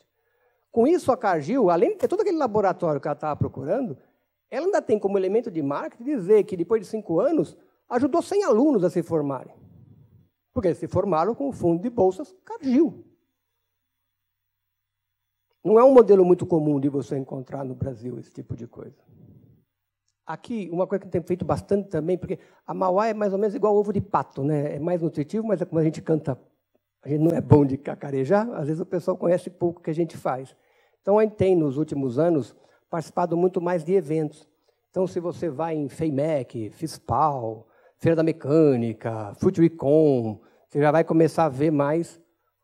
Com isso, a Cargill, além de ter todo aquele laboratório que ela estava procurando, ela ainda tem como elemento de marketing dizer que, depois de 5 anos, ajudou 100 alunos a se formarem. Porque eles se formaram com o fundo de bolsas Cargill. Não é um modelo muito comum de você encontrar no Brasil esse tipo de coisa. Aqui, uma coisa que tem feito bastante também, porque a Mauá é mais ou menos igual ao ovo de pato, né? É mais nutritivo, mas como a gente canta, a gente não é bom de cacarejar, às vezes o pessoal conhece pouco o que a gente faz. Então, a gente tem, nos últimos anos, participado muito mais de eventos. Então, se você vai em FEIMEC, FISPAL, Feira da Mecânica, FruitWeekon, você já vai começar a ver mais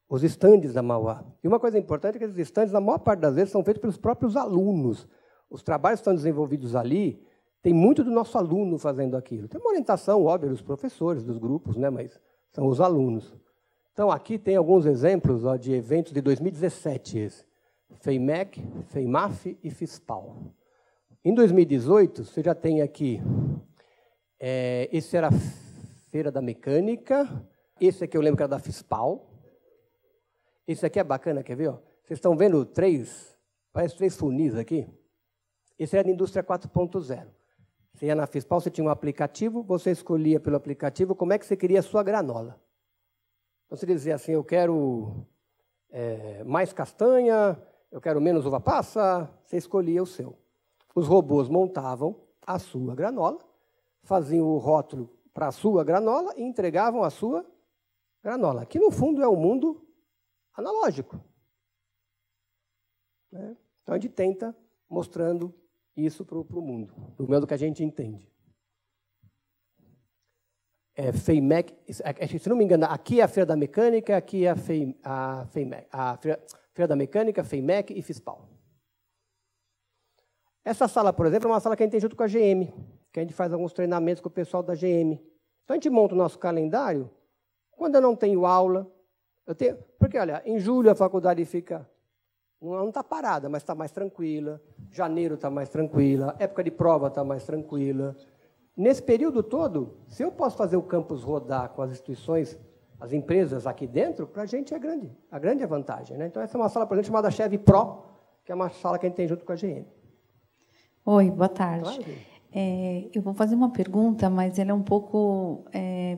os estandes da Mauá. E uma coisa importante é que esses estandes, na maior parte das vezes, são feitos pelos próprios alunos. Os trabalhos que estão desenvolvidos ali, tem muito do nosso aluno fazendo aquilo. Tem uma orientação, óbvia, dos professores, dos grupos, né, mas são os alunos. Então, aqui tem alguns exemplos de eventos de 2017, esse. FEIMEC, FEIMAF e FISPAL. Em 2018, você já tem aqui, esse era a Feira da Mecânica, esse aqui eu lembro que era da FISPAL. Esse aqui é bacana, quer ver? Ó? Vocês estão vendo parece 3 funis aqui? Esse era da Indústria 4.0. Você ia na FISPAL, você tinha um aplicativo, você escolhia pelo aplicativo como é que você queria a sua granola. Então, você dizia assim, eu quero mais castanha, eu quero menos uva passa, você escolhia o seu. Os robôs montavam a sua granola, faziam o rótulo para a sua granola e entregavam a sua granola, que no fundo é o mundo analógico. Né? Então a gente tenta mostrando isso para o mundo, do modo que a gente entende. FEIMEC, se não me engano, aqui é a Feira da Mecânica, aqui é a FEIMEC, a Feira da Mecânica, FEIMEC e FISPAL. Essa sala, por exemplo, é uma sala que a gente tem junto com a GM, que a gente faz alguns treinamentos com o pessoal da GM. Então, a gente monta o nosso calendário. Quando eu não tenho aula, porque, olha, em julho a faculdade fica, não está parada, mas está mais tranquila. Janeiro está mais tranquila. Época de prova está mais tranquila. Nesse período todo, se eu posso fazer o campus rodar com as instituições, as empresas aqui dentro, para a gente é grande. A grande vantagem. Né? Então, essa é uma sala, por exemplo, chamada Cheve Pro, que é uma sala que a gente tem junto com a GM. Oi, boa tarde. Claro. Eu vou fazer uma pergunta, mas ela é um pouco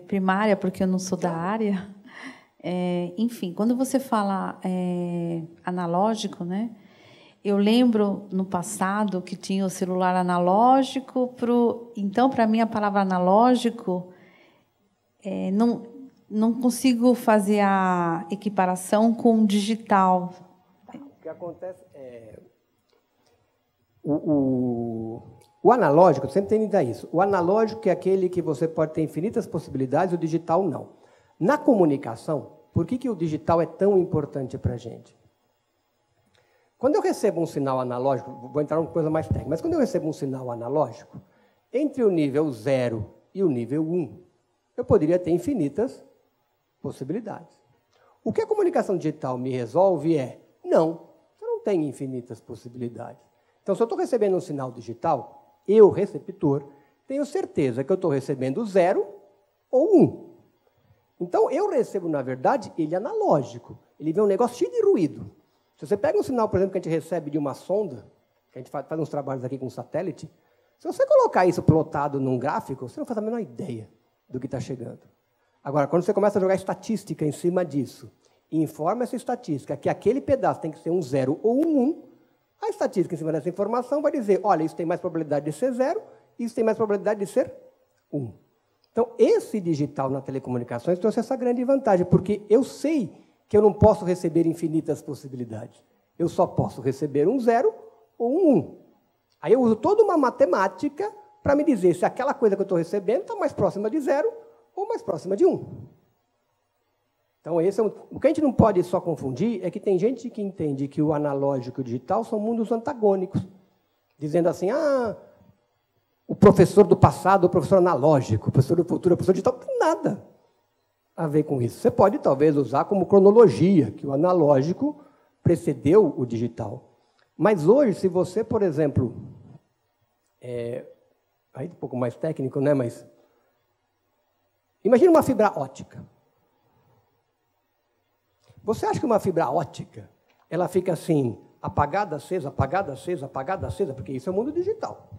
primária, porque eu não sou da área. Enfim, quando você fala analógico, né? Eu lembro no passado que tinha o celular analógico. Então, para mim, a palavra analógico, não consigo fazer a equiparação com digital. O que acontece o analógico, sempre tem que dar isso. O analógico é aquele que você pode ter infinitas possibilidades, o digital não. Na comunicação, por que o digital é tão importante para a gente? Quando eu recebo um sinal analógico, vou entrar numa coisa mais técnica, mas quando eu recebo um sinal analógico, entre o nível 0 e o nível 1, eu poderia ter infinitas possibilidades. O que a comunicação digital me resolve não, você não tem infinitas possibilidades. Então, se eu estou recebendo um sinal digital, eu, receptor, tenho certeza que eu estou recebendo 0 ou 1. Então, eu recebo, na verdade, ele analógico. Ele vê um negócio cheio de ruído. Se você pega um sinal, por exemplo, que a gente recebe de uma sonda, que a gente faz uns trabalhos aqui com satélite, se você colocar isso plotado num gráfico, você não faz a menor ideia do que está chegando. Agora, quando você começa a jogar estatística em cima disso, e informa essa estatística que aquele pedaço tem que ser um 0 ou um 1, a estatística em cima dessa informação vai dizer, olha, isso tem mais probabilidade de ser 0, isso tem mais probabilidade de ser 1. Então, esse digital na telecomunicações trouxe essa grande vantagem, porque eu sei que eu não posso receber infinitas possibilidades. Eu só posso receber um 0 ou um 1. Aí eu uso toda uma matemática para me dizer se aquela coisa que eu estou recebendo está mais próxima de 0 ou mais próxima de 1. Então, o que a gente não pode só confundir é que tem gente que entende que o analógico e o digital são mundos antagônicos, dizendo assim, o professor do passado, o professor analógico, o professor do futuro, o professor digital, não tem nada a ver com isso. Você pode, talvez, usar como cronologia, que o analógico precedeu o digital. Mas hoje, se você, por exemplo, aí um pouco mais técnico, né? Mas imagina uma fibra ótica. Você acha que uma fibra ótica, ela fica assim, apagada, acesa, apagada, acesa, apagada, acesa, porque isso é o mundo digital,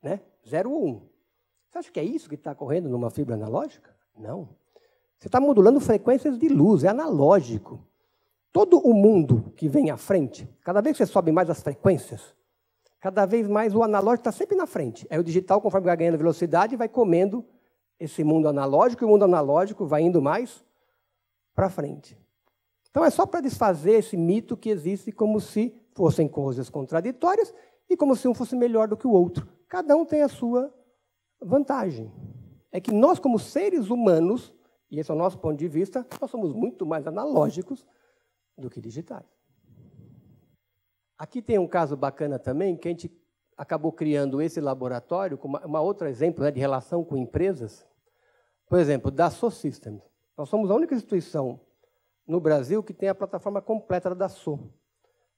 né? 0 ou 1. Você acha que é isso que está ocorrendo numa fibra analógica? Não. Você está modulando frequências de luz, é analógico. Todo o mundo que vem à frente, cada vez que você sobe mais as frequências, cada vez mais o analógico está sempre na frente. Aí o digital, conforme vai ganhando velocidade, vai comendo esse mundo analógico, e o mundo analógico vai indo mais para frente. Então, é só para desfazer esse mito que existe como se fossem coisas contraditórias e como se um fosse melhor do que o outro. Cada um tem a sua vantagem. É que nós, como seres humanos, e esse é o nosso ponto de vista, nós somos muito mais analógicos do que digitais. Aqui tem um caso bacana também, que a gente acabou criando esse laboratório, com uma outro exemplo, né, de relação com empresas. Por exemplo, da Dassault Systems. Nós somos a única instituição no Brasil que tem a plataforma completa da Dassault.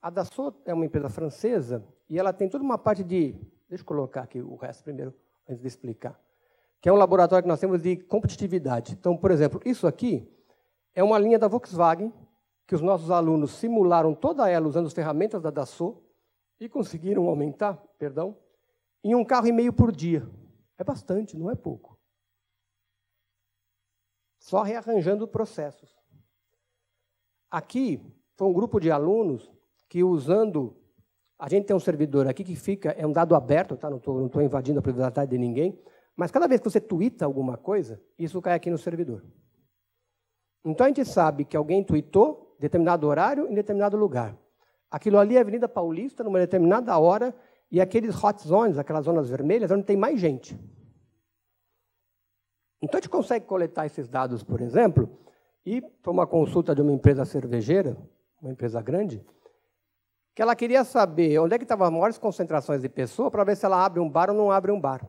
A Dassault é uma empresa francesa e ela tem toda uma parte de... Deixa eu colocar aqui o resto primeiro, antes de explicar. Que é um laboratório que nós temos de competitividade. Então, por exemplo, isso aqui é uma linha da Volkswagen que os nossos alunos simularam toda ela usando as ferramentas da Dassault e conseguiram aumentar, em 1,5 carro por dia. É bastante, não é pouco. Só rearranjando processos. Aqui foi um grupo de alunos que, usando... A gente tem um servidor aqui que fica... É um dado aberto, tá? Não estou invadindo a privacidade de ninguém. Mas cada vez que você tuita alguma coisa, isso cai aqui no servidor. Então, a gente sabe que alguém tuitou em determinado horário, em determinado lugar. Aquilo ali é a Avenida Paulista, numa determinada hora, e aqueles hot zones, aquelas zonas vermelhas, onde tem mais gente. Então, a gente consegue coletar esses dados, por exemplo... E para uma consulta de uma empresa cervejeira, uma empresa grande, que ela queria saber onde é que estavam as maiores concentrações de pessoas para ver se ela abre um bar ou não abre um bar.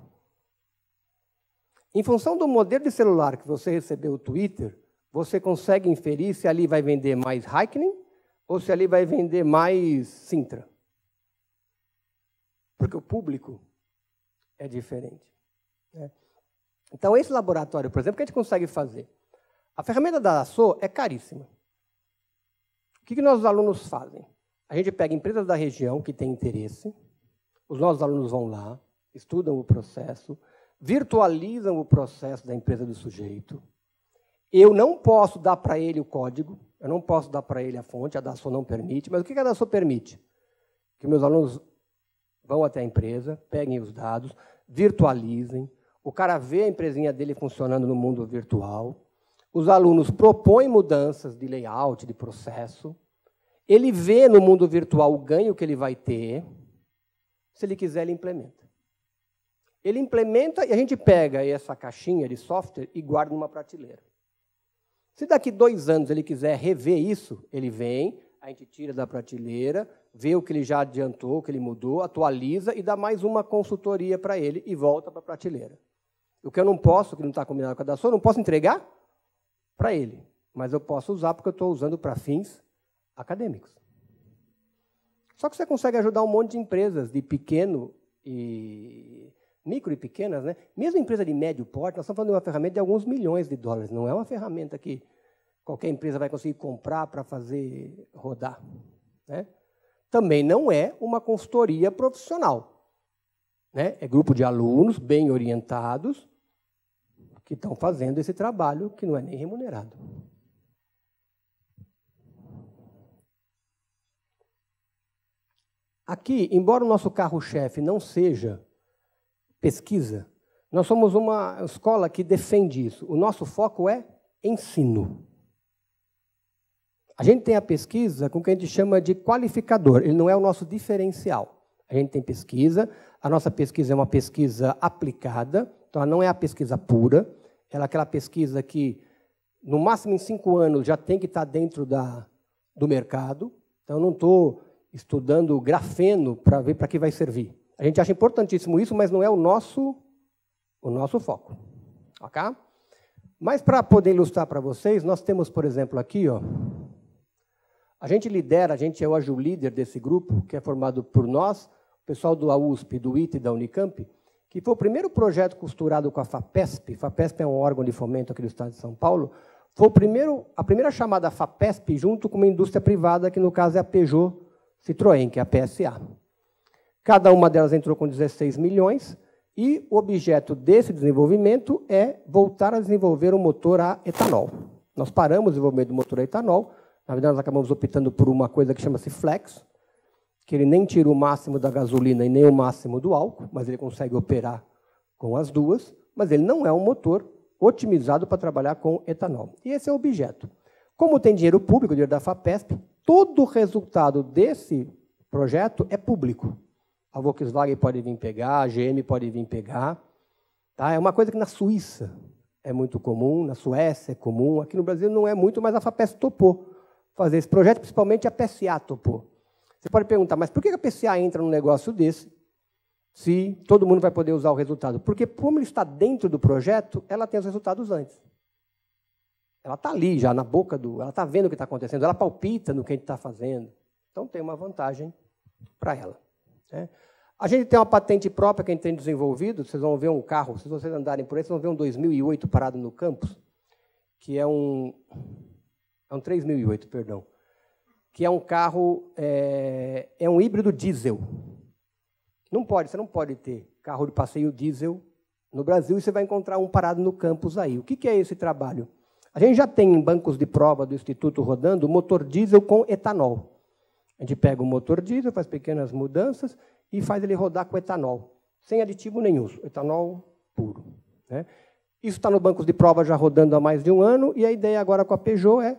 Em função do modelo de celular que você recebeu o Twitter, você consegue inferir se ali vai vender mais Heineken ou se ali vai vender mais Sintra. Porque o público é diferente, né? Então, esse laboratório, por exemplo, o que a gente consegue fazer? A ferramenta da Dassault é caríssima. O que nossos alunos fazem? A gente pega empresas da região que têm interesse, os nossos alunos vão lá, estudam o processo, virtualizam o processo da empresa do sujeito. Eu não posso dar para ele o código, eu não posso dar para ele a fonte, a Dassault não permite, mas o que a Dassault permite? Que meus alunos vão até a empresa, peguem os dados, virtualizem, o cara vê a empresinha dele funcionando no mundo virtual, os alunos propõem mudanças de layout, de processo. Ele vê no mundo virtual o ganho que ele vai ter. Se ele quiser, ele implementa. Ele implementa e a gente pega essa caixinha de software e guarda numa prateleira. Se daqui 2 anos ele quiser rever isso, ele vem, a gente tira da prateleira, vê o que ele já adiantou, o que ele mudou, atualiza e dá mais uma consultoria para ele e volta para a prateleira. O que eu não posso, que não está combinado com a Dassault, eu não posso entregar para ele, mas eu posso usar porque eu estou usando para fins acadêmicos. Só que você consegue ajudar um monte de empresas, de pequeno e micro e pequenas, né? Mesmo empresa de médio porte, nós estamos falando de uma ferramenta de alguns milhões de dólares. Não é uma ferramenta que qualquer empresa vai conseguir comprar para fazer rodar, né? Também não é uma consultoria profissional, né? É grupo de alunos bem orientados que estão fazendo esse trabalho que não é nem remunerado. Aqui, embora o nosso carro-chefe não seja pesquisa, nós somos uma escola que defende isso. O nosso foco é ensino. A gente tem a pesquisa com o que a gente chama de qualificador, ele não é o nosso diferencial. A gente tem pesquisa, a nossa pesquisa é uma pesquisa aplicada, então ela não é a pesquisa pura, ela é aquela pesquisa que, no máximo em 5 anos, já tem que estar dentro do mercado. Então, eu não estou estudando grafeno para ver para que vai servir. A gente acha importantíssimo isso, mas não é o nosso foco. Ok? Mas, para poder ilustrar para vocês, nós temos, por exemplo, aqui, ó, a gente é o Agile Líder desse grupo, que é formado por nós, o pessoal do USP, do ITA e da Unicamp, que foi o primeiro projeto costurado com a FAPESP. FAPESP é um órgão de fomento aqui do Estado de São Paulo. Foi a primeira chamada FAPESP junto com uma indústria privada, que no caso é a Peugeot Citroën, que é a PSA. Cada uma delas entrou com 16 milhões e o objeto desse desenvolvimento é voltar a desenvolver um motor a etanol. Nós paramos o desenvolvimento do motor a etanol. Na verdade, nós acabamos optando por uma coisa que chama-se Flex, que ele nem tira o máximo da gasolina e nem o máximo do álcool, mas ele consegue operar com as duas, mas ele não é um motor otimizado para trabalhar com etanol. E esse é o objeto. Como tem dinheiro público, dinheiro da FAPESP, todo o resultado desse projeto é público. A Volkswagen pode vir pegar, a GM pode vir pegar. Tá? É uma coisa que na Suíça é muito comum, na Suécia é comum, aqui no Brasil não é muito, mas a FAPESP topou fazer esse projeto, principalmente a PSA topou. Você pode perguntar, mas por que a PSA entra num negócio desse, se todo mundo vai poder usar o resultado? Porque, como ele está dentro do projeto, ela tem os resultados antes. Ela está ali, já na boca ela está vendo o que está acontecendo, ela palpita no que a gente está fazendo. Então, tem uma vantagem para ela, né? A gente tem uma patente própria que a gente tem desenvolvido. Vocês vão ver um carro, se vocês andarem por aí, vocês vão ver um 2008 parado no campus, que é um 3008, perdão, que é um carro, é um híbrido diesel. Você não pode ter carro de passeio diesel no Brasil e você vai encontrar um parado no campus aí. O que é esse trabalho? A gente já tem em bancos de prova do Instituto rodando motor diesel com etanol. A gente pega o motor diesel, faz pequenas mudanças e faz ele rodar com etanol, sem aditivo nenhum, etanol puro, né? Isso está no bancos de prova já rodando há mais de 1 ano, e a ideia agora com a Peugeot é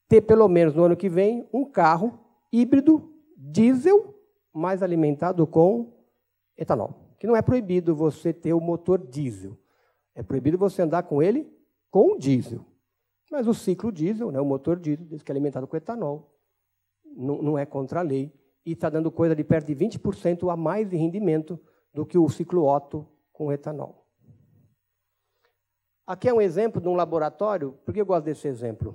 ter, pelo menos no ano que vem, um carro híbrido diesel, mais alimentado com etanol. Que não é proibido você ter o motor diesel. É proibido você andar com ele com diesel. Mas o ciclo diesel, né, o motor diesel, desde que é alimentado com etanol, não é contra a lei. E está dando coisa de perto de 20% a mais de rendimento do que o ciclo Otto com etanol. Aqui é um exemplo de um laboratório. Por que eu gosto desse exemplo?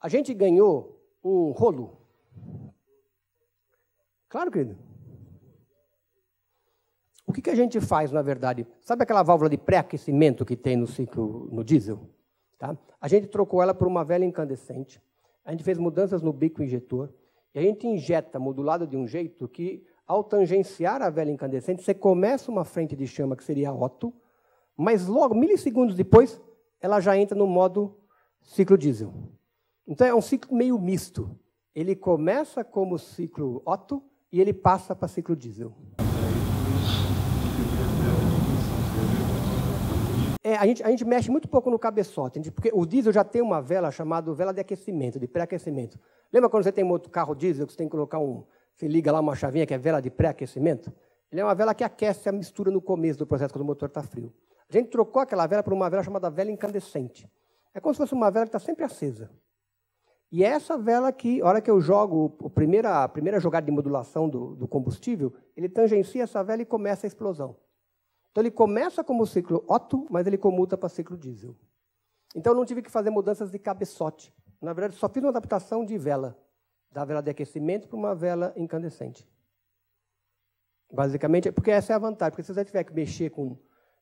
A gente ganhou um rolo. Claro, querido. O que a gente faz, na verdade? Sabe aquela válvula de pré-aquecimento que tem no ciclo, no diesel? Tá? A gente trocou ela por uma vela incandescente. A gente fez mudanças no bico injetor. E a gente injeta modulado de um jeito que, ao tangenciar a vela incandescente, você começa uma frente de chama que seria Otto, mas logo, milissegundos depois, ela já entra no modo ciclo diesel. Então, é um ciclo meio misto. Ele começa como ciclo Otto e ele passa para ciclo diesel. A gente mexe muito pouco no cabeçote, porque o diesel já tem uma vela chamada vela de aquecimento, de pré-aquecimento. Lembra quando você tem um carro diesel que você tem que colocar você liga lá uma chavinha que é vela de pré-aquecimento? Ele é uma vela que aquece a mistura no começo do processo, quando o motor está frio. A gente trocou aquela vela por uma vela chamada vela incandescente. É como se fosse uma vela que está sempre acesa. E é essa vela que, a hora que eu jogo a primeira jogada de modulação do combustível, ele tangencia essa vela e começa a explosão. Então, ele começa como ciclo Otto, mas ele comuta para ciclo diesel. Então, eu não tive que fazer mudanças de cabeçote. Na verdade, só fiz uma adaptação de vela, da vela de aquecimento para uma vela incandescente. Basicamente, porque essa é a vantagem. Porque se você tiver que mexer com...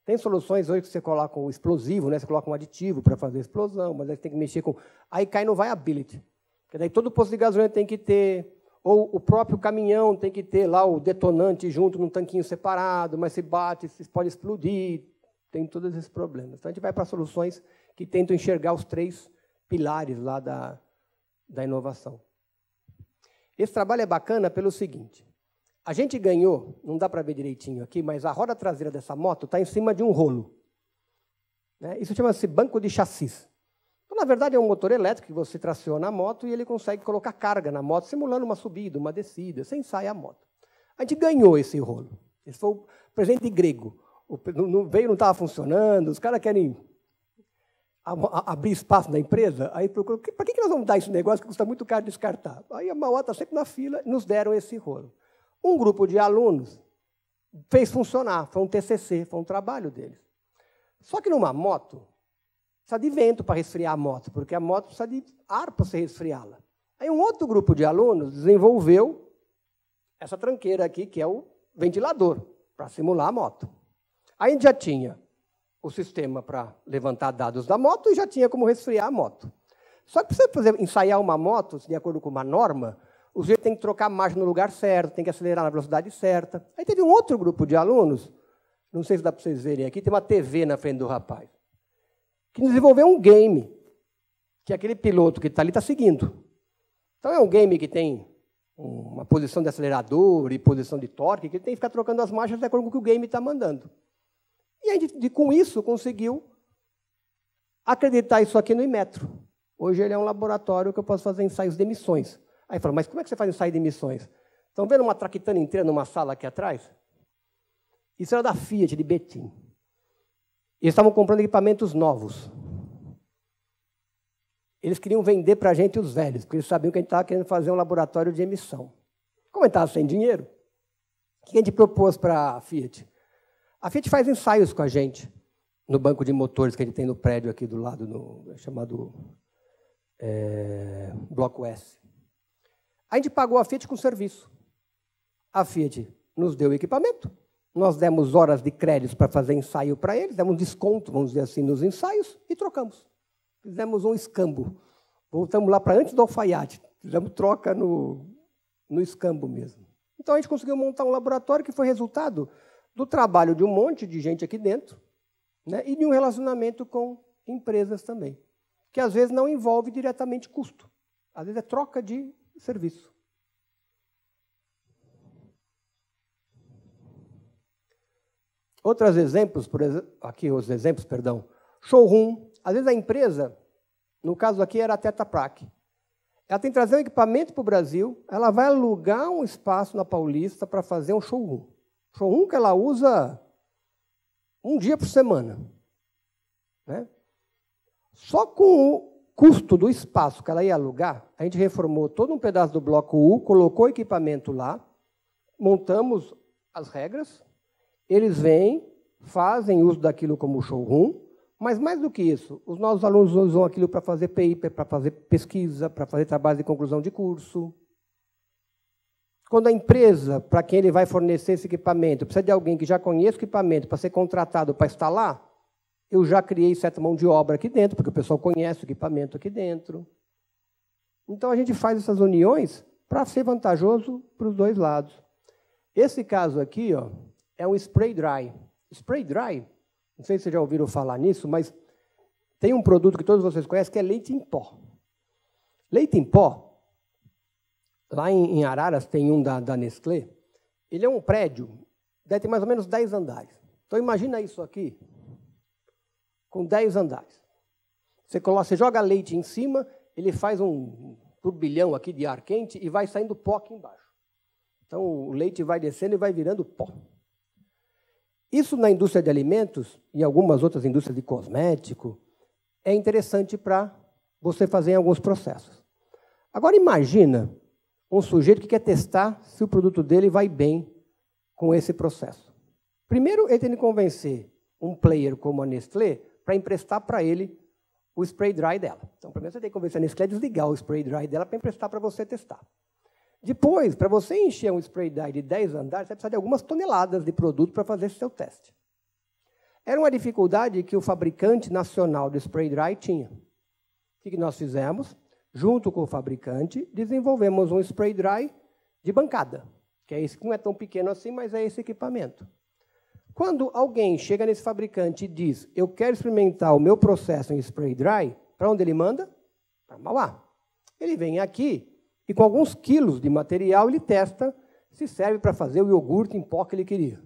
Tem soluções hoje que você coloca um explosivo, né? Você coloca um aditivo para fazer explosão, mas aí você tem que mexer com... Aí cai no viability. Porque daí todo posto de gasolina tem que ter... Ou o próprio caminhão tem que ter lá o detonante junto num tanquinho separado, mas se bate, se pode explodir, tem todos esses problemas. Então, a gente vai para soluções que tentam enxergar os 3 pilares lá da inovação. Esse trabalho é bacana pelo seguinte, a gente ganhou, não dá para ver direitinho aqui, mas a roda traseira dessa moto está em cima de um rolo. Né? Isso chama-se banco de chassis. Então, na verdade, é um motor elétrico que você traciona a moto e ele consegue colocar carga na moto, simulando uma subida, uma descida, sem sair a moto. A gente ganhou esse rolo. Esse foi o presente grego. Não veio, não estava funcionando, os caras querem abrir espaço na empresa, aí procuram, para que nós vamos dar esse negócio que custa muito caro descartar? Aí a Mauá está sempre na fila, nos deram esse rolo. Um grupo de alunos fez funcionar, foi um TCC, foi um trabalho deles. Só que numa moto, precisa de vento para resfriar a moto, porque a moto precisa de ar para você resfriá-la. Aí um outro grupo de alunos desenvolveu essa tranqueira aqui, que é o ventilador, para simular a moto. Aí a gente já tinha o sistema para levantar dados da moto e já tinha como resfriar a moto. Só que para você ensaiar uma moto, de acordo com uma norma, o sujeito tem que trocar a marcha no lugar certo, tem que acelerar na velocidade certa. Aí teve um outro grupo de alunos, não sei se dá para vocês verem aqui, tem uma TV na frente do rapaz, que desenvolveu um game, que aquele piloto que está ali está seguindo. Então, é um game que tem uma posição de acelerador e posição de torque, que ele tem que ficar trocando as marchas de acordo com o que o game está mandando. E a gente, com isso, conseguiu acreditar isso aqui no Inmetro. Hoje ele é um laboratório que eu posso fazer ensaios de emissões. Aí fala, mas como é que você faz ensaio de emissões? Estão vendo uma traquitana inteira numa sala aqui atrás? Isso era da Fiat, de Betim. Eles estavam comprando equipamentos novos. Eles queriam vender para a gente os velhos, porque eles sabiam que a gente estava querendo fazer um laboratório de emissão. Como a gente estava sem dinheiro, o que a gente propôs para a Fiat? A Fiat faz ensaios com a gente, no banco de motores que a gente tem no prédio aqui do lado, chamado Bloco S. A gente pagou a Fiat com serviço. A Fiat nos deu o equipamento, nós demos horas de créditos para fazer ensaio para eles, demos desconto, vamos dizer assim, nos ensaios e trocamos. Fizemos um escambo. Voltamos lá para antes do alfaiate, fizemos troca no escambo mesmo. Então, a gente conseguiu montar um laboratório que foi resultado do trabalho de um monte de gente aqui dentro, né, e de um relacionamento com empresas também, que às vezes não envolve diretamente custo, às vezes é troca de serviço. Outros exemplos, por exemplo, aqui os exemplos, perdão, showroom. Às vezes a empresa, no caso aqui era a Tetra Pak, ela tem que trazer um equipamento para o Brasil, ela vai alugar um espaço na Paulista para fazer um showroom. Showroom que ela usa um dia por semana. Né? Só com o custo do espaço que ela ia alugar, a gente reformou todo um pedaço do bloco U, colocou o equipamento lá, montamos as regras, eles vêm, fazem uso daquilo como showroom, mas mais do que isso, os nossos alunos usam aquilo para fazer paper, para fazer pesquisa, para fazer trabalho de conclusão de curso. Quando a empresa, para quem ele vai fornecer esse equipamento, precisa de alguém que já conheça o equipamento para ser contratado para instalar, eu já criei certa mão de obra aqui dentro, porque o pessoal conhece o equipamento aqui dentro. Então, a gente faz essas uniões para ser vantajoso para os dois lados. Esse caso aqui, ó, é um spray dry. Spray dry, não sei se vocês já ouviram falar nisso, mas tem um produto que todos vocês conhecem, que é leite em pó. Leite em pó, lá em Araras tem um da Nestlé, ele é um prédio, deve ter mais ou menos 10 andares. Então, imagina isso aqui, com 10 andares. Você joga leite em cima, ele faz um turbilhão aqui de ar quente e vai saindo pó aqui embaixo. Então, o leite vai descendo e vai virando pó. Isso na indústria de alimentos e algumas outras indústrias de cosmético é interessante para você fazer em alguns processos. Agora, imagina um sujeito que quer testar se o produto dele vai bem com esse processo. Primeiro, ele tem que convencer um player como a Nestlé para emprestar para ele o spray dry dela. Então, primeiro você tem que convencer a Nestlé a desligar o spray dry dela para emprestar para você testar. Depois, para você encher um spray dry de 10 andares, você precisa de algumas toneladas de produto para fazer esse seu teste. Era uma dificuldade que o fabricante nacional de spray dry tinha. O que nós fizemos? Junto com o fabricante, desenvolvemos um spray dry de bancada, que é esse que não é tão pequeno assim, mas é esse equipamento. Quando alguém chega nesse fabricante e diz, eu quero experimentar o meu processo em spray dry, para onde ele manda? Para Mauá. Ele vem aqui e com alguns quilos de material ele testa se serve para fazer o iogurte em pó que ele queria.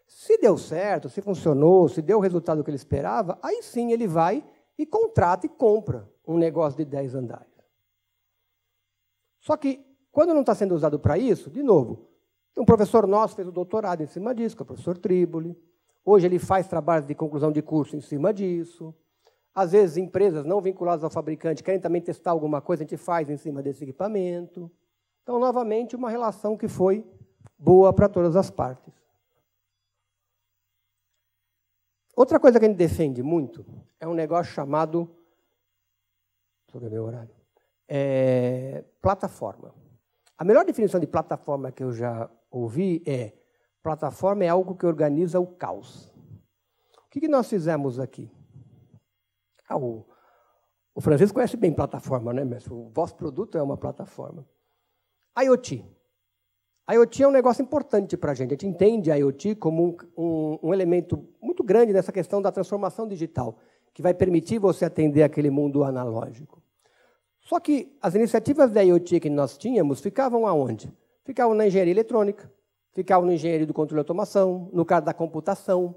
Se deu certo, se funcionou, se deu o resultado que ele esperava, aí sim ele vai e contrata e compra um negócio de 10 andares. Só que, quando não está sendo usado para isso, de novo, um professor nosso fez o doutorado em cima disso, que é o professor Triboli. Hoje ele faz trabalhos de conclusão de curso em cima disso. Às vezes, empresas não vinculadas ao fabricante querem também testar alguma coisa, a gente faz em cima desse equipamento. Então, novamente, uma relação que foi boa para todas as partes. Outra coisa que a gente defende muito é um negócio chamado, deixa eu ver meu horário, plataforma. A melhor definição de plataforma que eu já ouvi é: plataforma é algo que organiza o caos. O que nós fizemos aqui? O Francisco conhece bem plataforma, né, mestre? O vosso produto é uma plataforma. IoT. IoT é um negócio importante para a gente. A gente entende a IoT como um elemento muito grande nessa questão da transformação digital, que vai permitir você atender aquele mundo analógico. Só que as iniciativas da IoT que nós tínhamos ficavam aonde? Ficavam na engenharia eletrônica, ficavam na engenharia do controle e automação, no caso da computação.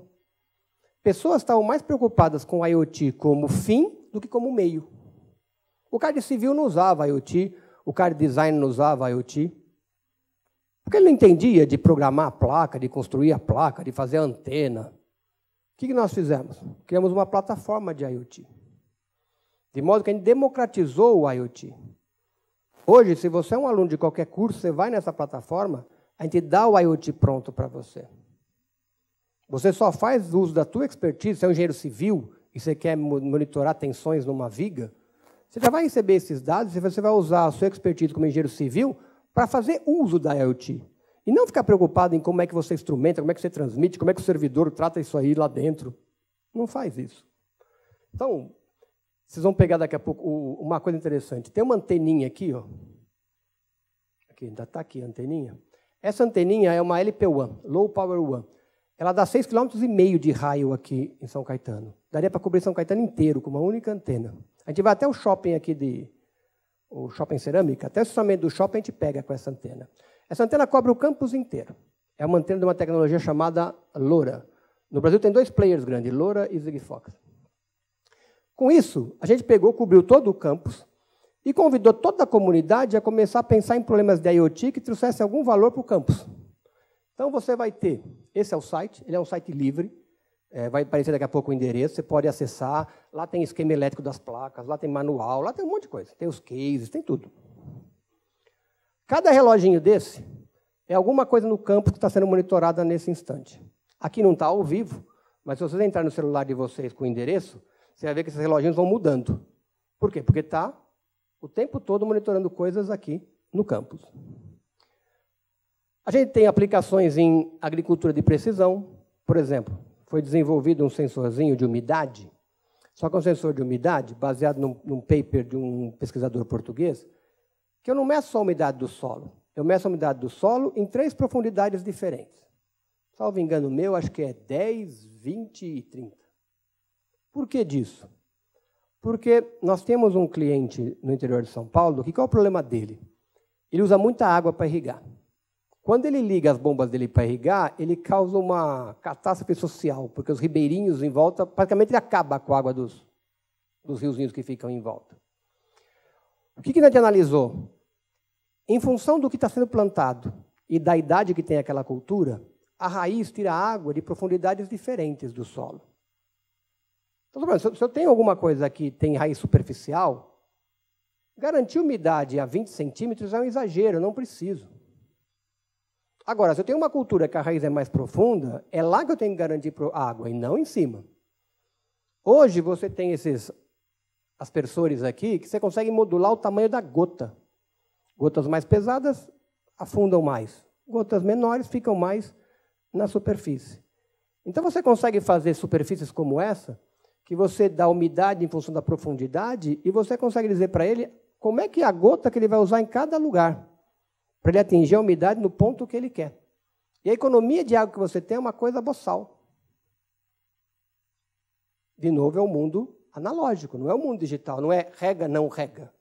Pessoas estavam mais preocupadas com a IoT como fim do que como meio. O cara de civil não usava IoT, o cara de design não usava IoT, porque ele não entendia de programar a placa, de construir a placa, de fazer a antena. O que nós fizemos? Criamos uma plataforma de IoT. De modo que a gente democratizou o IoT. Hoje, se você é um aluno de qualquer curso, você vai nessa plataforma, a gente dá o IoT pronto para você. Você só faz uso da tua expertise, se é um engenheiro civil e você quer monitorar tensões numa viga, você já vai receber esses dados e você vai usar a sua expertise como engenheiro civil para fazer uso da IoT. E não ficar preocupado em como é que você instrumenta, como é que você transmite, como é que o servidor trata isso aí lá dentro. Não faz isso. Então, vocês vão pegar daqui a pouco uma coisa interessante. Tem uma anteninha aqui, ó. Aqui, ainda está aqui a anteninha. Essa anteninha é uma LP1, Low Power One. Ela dá 6,5 km de raio aqui em São Caetano. Daria para cobrir São Caetano inteiro com uma única antena. A gente vai até o shopping aqui, o shopping Cerâmica, até o estacionamento do shopping a gente pega com essa antena. Essa antena cobre o campus inteiro. É uma antena de uma tecnologia chamada LoRa. No Brasil tem 2 players grandes, LoRa e Sigfox. Com isso, a gente cobriu todo o campus e convidou toda a comunidade a começar a pensar em problemas de IoT que trouxessem algum valor para o campus. Então, você vai ter, esse é o site, ele é um site livre, vai aparecer daqui a pouco o endereço, você pode acessar, lá tem esquema elétrico das placas, lá tem manual, lá tem um monte de coisa, tem os cases, tem tudo. Cada reloginho desse é alguma coisa no campus que está sendo monitorada nesse instante. Aqui não está ao vivo, mas se vocês entrarem no celular de vocês com o endereço, você vai ver que esses reloginhos vão mudando. Por quê? Porque está o tempo todo monitorando coisas aqui no campus. A gente tem aplicações em agricultura de precisão. Por exemplo, foi desenvolvido um sensorzinho de umidade, só que é um sensor de umidade baseado num paper de um pesquisador português, que eu não meço só a umidade do solo, eu meço a umidade do solo em 3 profundidades diferentes. Salvo engano meu, acho que é 10, 20 e 30. Por que disso? Porque nós temos um cliente no interior de São Paulo, que qual é o problema dele? Ele usa muita água para irrigar. Quando ele liga as bombas dele para irrigar, ele causa uma catástrofe social, porque os ribeirinhos em volta, praticamente ele acaba com a água dos riozinhos que ficam em volta. O que a gente analisou? Em função do que está sendo plantado e da idade que tem aquela cultura, a raiz tira água de profundidades diferentes do solo. Então, se eu tenho alguma coisa que tem raiz superficial, garantir umidade a 20 centímetros é um exagero, eu não preciso. Agora, se eu tenho uma cultura que a raiz é mais profunda, é lá que eu tenho que garantir água, e não em cima. Hoje, você tem esses aspersores aqui, que você consegue modular o tamanho da gota. Gotas mais pesadas afundam mais. Gotas menores ficam mais na superfície. Então, você consegue fazer superfícies como essa, que você dá umidade em função da profundidade, e você consegue dizer para ele como é que é a gota que ele vai usar em cada lugar, para ele atingir a umidade no ponto que ele quer. E a economia de água que você tem é uma coisa boçal. De novo, é o mundo analógico, não é o mundo digital, não é rega, não rega.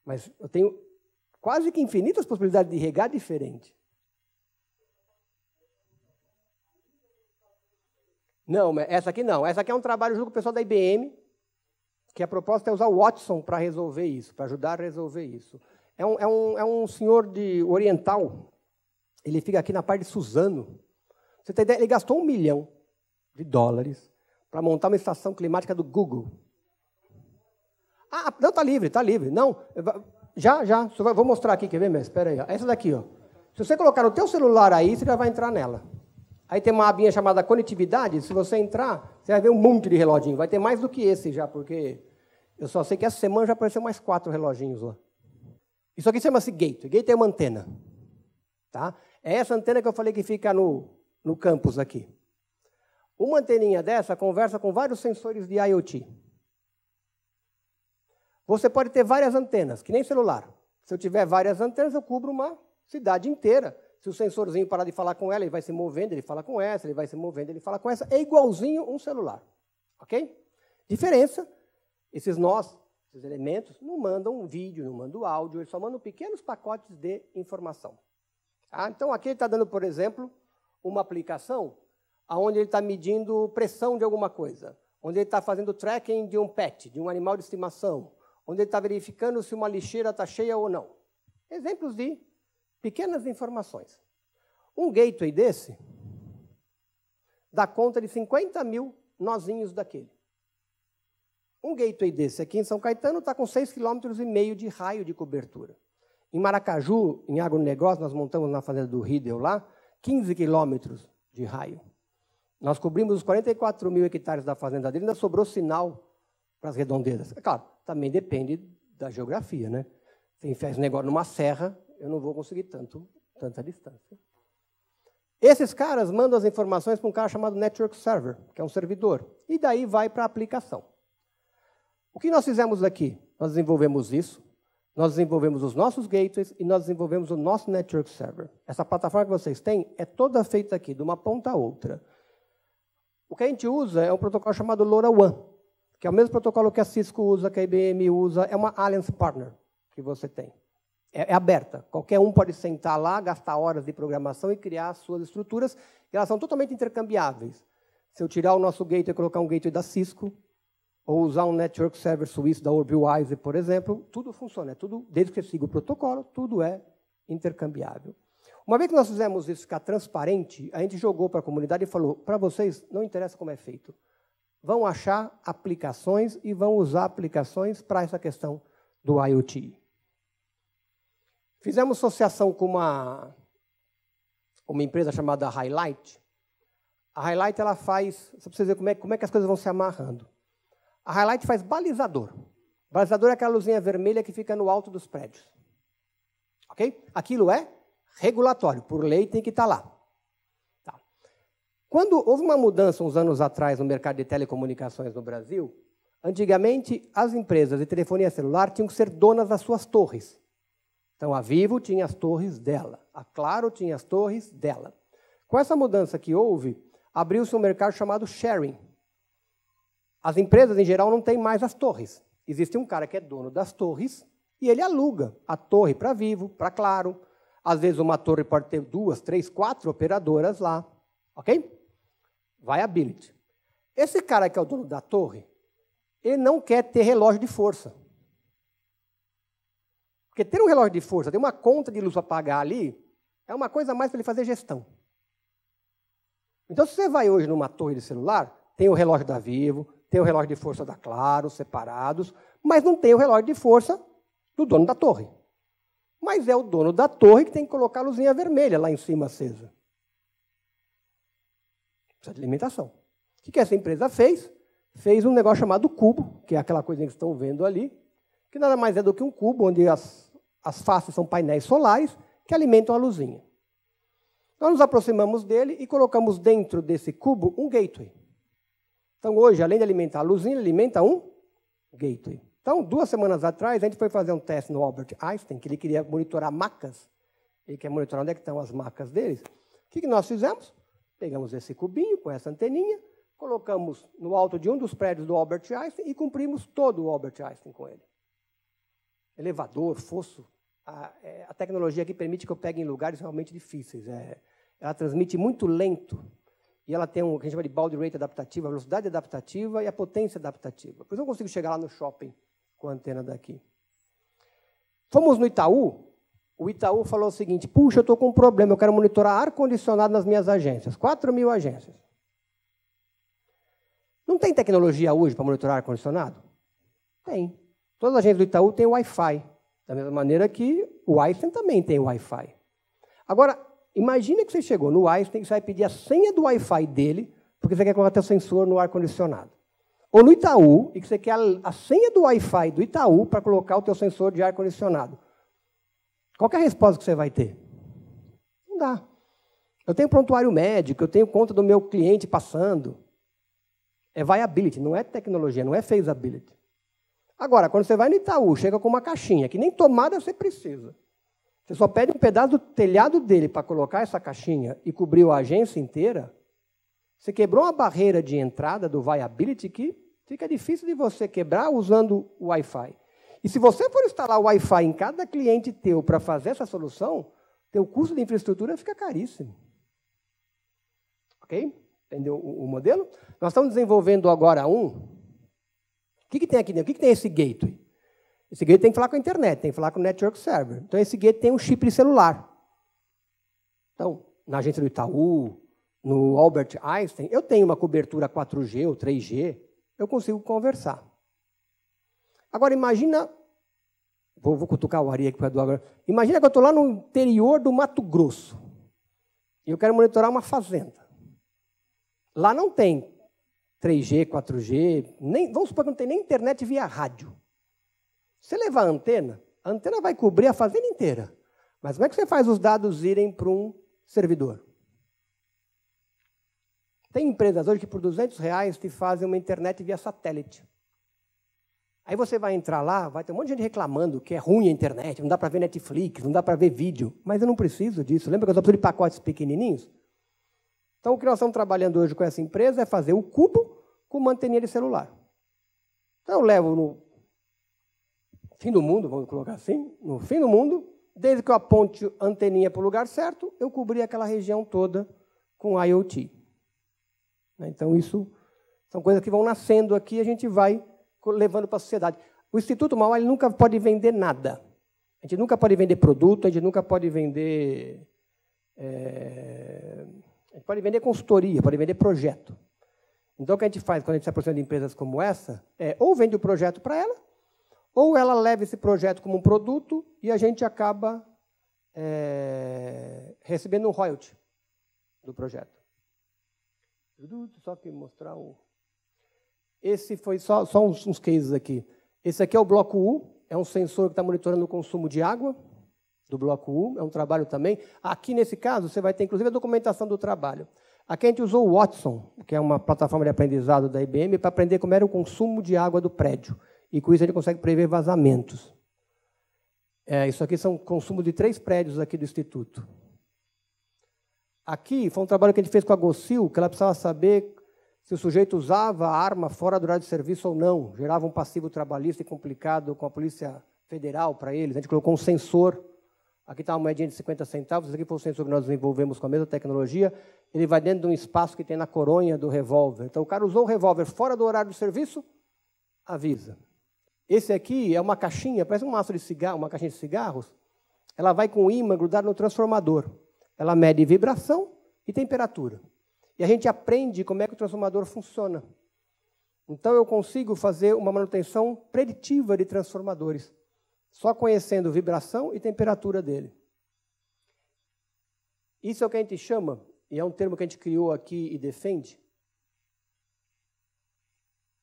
Mas eu tenho quase que infinitas possibilidades de regar diferente. Não, essa aqui não. Essa aqui é um trabalho junto com o pessoal da IBM, que a proposta é usar o Watson para resolver isso, para ajudar a resolver isso. É um senhor oriental, ele fica aqui na parte de Suzano. Você tem ideia? Ele gastou $1 milhão para montar uma estação climática do Google. Ah, não, está livre, está livre. Não, já. Vou mostrar aqui, quer ver, mesmo? Espera aí. Essa daqui, ó. Se você colocar no teu celular aí, você já vai entrar nela. Aí tem uma abinha chamada conectividade. Se você entrar, você vai ver um monte de reloginho. Vai ter mais do que esse já, porque eu só sei que essa semana já apareceu mais 4 reloginhos lá. Isso aqui chama-se gateway. Gateway é uma antena. Tá? É essa antena que eu falei que fica no campus aqui. Uma anteninha dessa conversa com vários sensores de IoT. Você pode ter várias antenas, que nem celular. Se eu tiver várias antenas, eu cubro uma cidade inteira. Se o sensorzinho parar de falar com ela, ele vai se movendo, ele fala com essa, ele vai se movendo, ele fala com essa. É igualzinho um celular. Ok? Diferença, esses nós, esses elementos, não mandam vídeo, não mandam áudio, eles só mandam pequenos pacotes de informação. Tá? Então, aqui ele está dando, por exemplo, uma aplicação onde ele está medindo pressão de alguma coisa, onde ele está fazendo tracking de um pet, de um animal de estimação, onde ele está verificando se uma lixeira está cheia ou não. Exemplos de pequenas informações. Um gateway desse dá conta de 50 mil nozinhos daquele. Um gateway desse aqui em São Caetano está com 6,5 km de raio de cobertura. Em Maracaju, em agronegócio, nós montamos na fazenda do Riedel lá, 15 quilômetros de raio. Nós cobrimos os 44 mil hectares da fazenda dele, ainda sobrou sinal para as redondezas. É claro, também depende da geografia, né? Se enfiar esse negócio numa serra, eu não vou conseguir tanta distância. Esses caras mandam as informações para um cara chamado Network Server, que é um servidor, e daí vai para a aplicação. O que nós fizemos aqui? Nós desenvolvemos isso, nós desenvolvemos os nossos gateways e nós desenvolvemos o nosso Network Server. Essa plataforma que vocês têm é toda feita aqui, de uma ponta a outra. O que a gente usa é um protocolo chamado LoRaWAN, que é o mesmo protocolo que a Cisco usa, que a IBM usa, é uma Alliance Partner que você tem. É aberta. Qualquer um pode sentar lá, gastar horas de programação e criar as suas estruturas, e elas são totalmente intercambiáveis. Se eu tirar o nosso gateway e colocar um gateway da Cisco, ou usar um network server suíço da Orbiwise, por exemplo, tudo funciona. É tudo, desde que você siga o protocolo, tudo é intercambiável. Uma vez que nós fizemos isso ficar transparente, a gente jogou para a comunidade e falou, para vocês, não interessa como é feito. Vão achar aplicações e vão usar aplicações para essa questão do IoT. Fizemos associação com uma empresa chamada Highlight. A Highlight ela faz, só para vocês verem como é que as coisas vão se amarrando. A Highlight faz balizador. Balizador é aquela luzinha vermelha que fica no alto dos prédios. Ok? Aquilo é regulatório, por lei tem que estar lá. Tá. Quando houve uma mudança uns anos atrás no mercado de telecomunicações no Brasil, antigamente as empresas de telefonia celular tinham que ser donas das suas torres. Então, a Vivo tinha as torres dela, a Claro tinha as torres dela. Com essa mudança que houve, abriu-se um mercado chamado sharing. As empresas, em geral, não têm mais as torres. Existe um cara que é dono das torres e ele aluga a torre para Vivo, para Claro. Às vezes, uma torre pode ter 2, 3, 4 operadoras lá. Ok? Viability. Esse cara que é o dono da torre, ele não quer ter relógio de força. Porque ter um relógio de força, ter uma conta de luz para pagar ali, é uma coisa a mais para ele fazer gestão. Então, se você vai hoje numa torre de celular, tem o relógio da Vivo, tem o relógio de força da Claro, separados, mas não tem o relógio de força do dono da torre. Mas é o dono da torre que tem que colocar a luzinha vermelha lá em cima acesa. Precisa de alimentação. O que essa empresa fez? Fez um negócio chamado cubo, que é aquela coisa que estão vendo ali, que nada mais é do que um cubo onde as As faces são painéis solares que alimentam a luzinha. Nós nos aproximamos dele e colocamos dentro desse cubo um gateway. Então, hoje, além de alimentar a luzinha, ele alimenta um gateway. Então, 2 semanas atrás, a gente foi fazer um teste no Albert Einstein, que ele queria monitorar macas. Ele quer monitorar onde é que estão as macas deles. O que nós fizemos? Pegamos esse cubinho com essa anteninha, colocamos no alto de um dos prédios do Albert Einstein e cumprimos todo o Albert Einstein com ele. Elevador, fosso. A tecnologia aqui permite que eu pegue em lugares realmente difíceis. Ela transmite muito lento. E ela tem o que a gente chama de baud rate adaptativa, a velocidade adaptativa e a potência adaptativa. Por isso eu consigo chegar lá no shopping com a antena daqui. Fomos no Itaú. O Itaú falou o seguinte: puxa, eu estou com um problema, eu quero monitorar ar-condicionado nas minhas agências. 4.000 agências. Não tem tecnologia hoje para monitorar ar-condicionado? Tem. Todas as agências do Itaú têm Wi-Fi. Da mesma maneira que o Einstein também tem Wi-Fi. Agora, imagine que você chegou no Einstein e você vai pedir a senha do Wi-Fi dele, porque você quer colocar seu sensor no ar-condicionado. Ou no Itaú, e que você quer a senha do Wi-Fi do Itaú para colocar o teu sensor de ar-condicionado. Qual que é a resposta que você vai ter? Não dá. Eu tenho prontuário médico, eu tenho conta do meu cliente passando. É viability, não é tecnologia, não é feasibility. Agora, quando você vai no Itaú, chega com uma caixinha, que nem tomada você precisa. Você só pede um pedaço do telhado dele para colocar essa caixinha e cobrir a agência inteira, você quebrou uma barreira de entrada do viability que fica difícil de você quebrar usando o Wi-Fi. E se você for instalar o Wi-Fi em cada cliente teu para fazer essa solução, teu custo de infraestrutura fica caríssimo. Ok? Entendeu o modelo? Nós estamos desenvolvendo agora um. O que tem aqui dentro? O que tem esse gateway? Esse gateway tem que falar com a internet, tem que falar com o network server. Então, esse gateway tem um chip de celular. Então, na agência do Itaú, no Albert Einstein, eu tenho uma cobertura 4G ou 3G, eu consigo conversar. Agora, imagina... Vou cutucar o Ari aqui para o Eduardo. Imagina que eu estou lá no interior do Mato Grosso e eu quero monitorar uma fazenda. Lá não tem 3G, 4G, vamos supor que não tem nem internet via rádio. Se você levar a antena vai cobrir a fazenda inteira. Mas como é que você faz os dados irem para um servidor? Tem empresas hoje que por R$200 te fazem uma internet via satélite. Aí você vai entrar lá, vai ter um monte de gente reclamando que é ruim a internet, não dá para ver Netflix, não dá para ver vídeo. Mas eu não preciso disso. Lembra que eu só preciso de pacotes pequenininhos? Então, o que nós estamos trabalhando hoje com essa empresa é fazer o cubo com uma anteninha de celular. Então, eu levo no fim do mundo, vamos colocar assim, no fim do mundo, desde que eu aponte a anteninha para o lugar certo, eu cobri aquela região toda com IoT. Então, isso são coisas que vão nascendo aqui e a gente vai levando para a sociedade. O Instituto Mauá ele nunca pode vender nada. A gente nunca pode vender produto, a gente nunca pode vender... A gente pode vender consultoria, pode vender projeto. Então, o que a gente faz quando a gente se aproxima de empresas como essa é ou vende o projeto para ela, ou ela leva esse projeto como um produto e a gente acaba recebendo um royalty do projeto. Só que mostrar um... Esse foi só uns cases aqui. Esse aqui é o bloco U, é um sensor que está monitorando o consumo de água do bloco U, é um trabalho também. Aqui, nesse caso, você vai ter, inclusive, a documentação do trabalho. Aqui a gente usou o Watson, que é uma plataforma de aprendizado da IBM, para aprender como era o consumo de água do prédio. E, com isso, a gente consegue prever vazamentos. Isso aqui são consumo de 3 prédios aqui do Instituto. Aqui foi um trabalho que a gente fez com a Gocil, que ela precisava saber se o sujeito usava a arma fora do horário de serviço ou não. Gerava um passivo trabalhista e complicado com a Polícia Federal para eles. A gente colocou um sensor. Aqui está uma moedinha de 50 centavos. Esse aqui foi o sensor que nós desenvolvemos com a mesma tecnologia. Ele vai dentro de um espaço que tem na coronha do revólver. Então, o cara usou o revólver fora do horário de serviço, avisa. Esse aqui é uma caixinha, parece um maço de cigarro, uma caixinha de cigarros. Ela vai com o ímã grudado no transformador. Ela mede vibração e temperatura. E a gente aprende como é que o transformador funciona. Então, eu consigo fazer uma manutenção preditiva de transformadores, só conhecendo vibração e temperatura dele. Isso é o que a gente chama, e é um termo que a gente criou aqui e defende,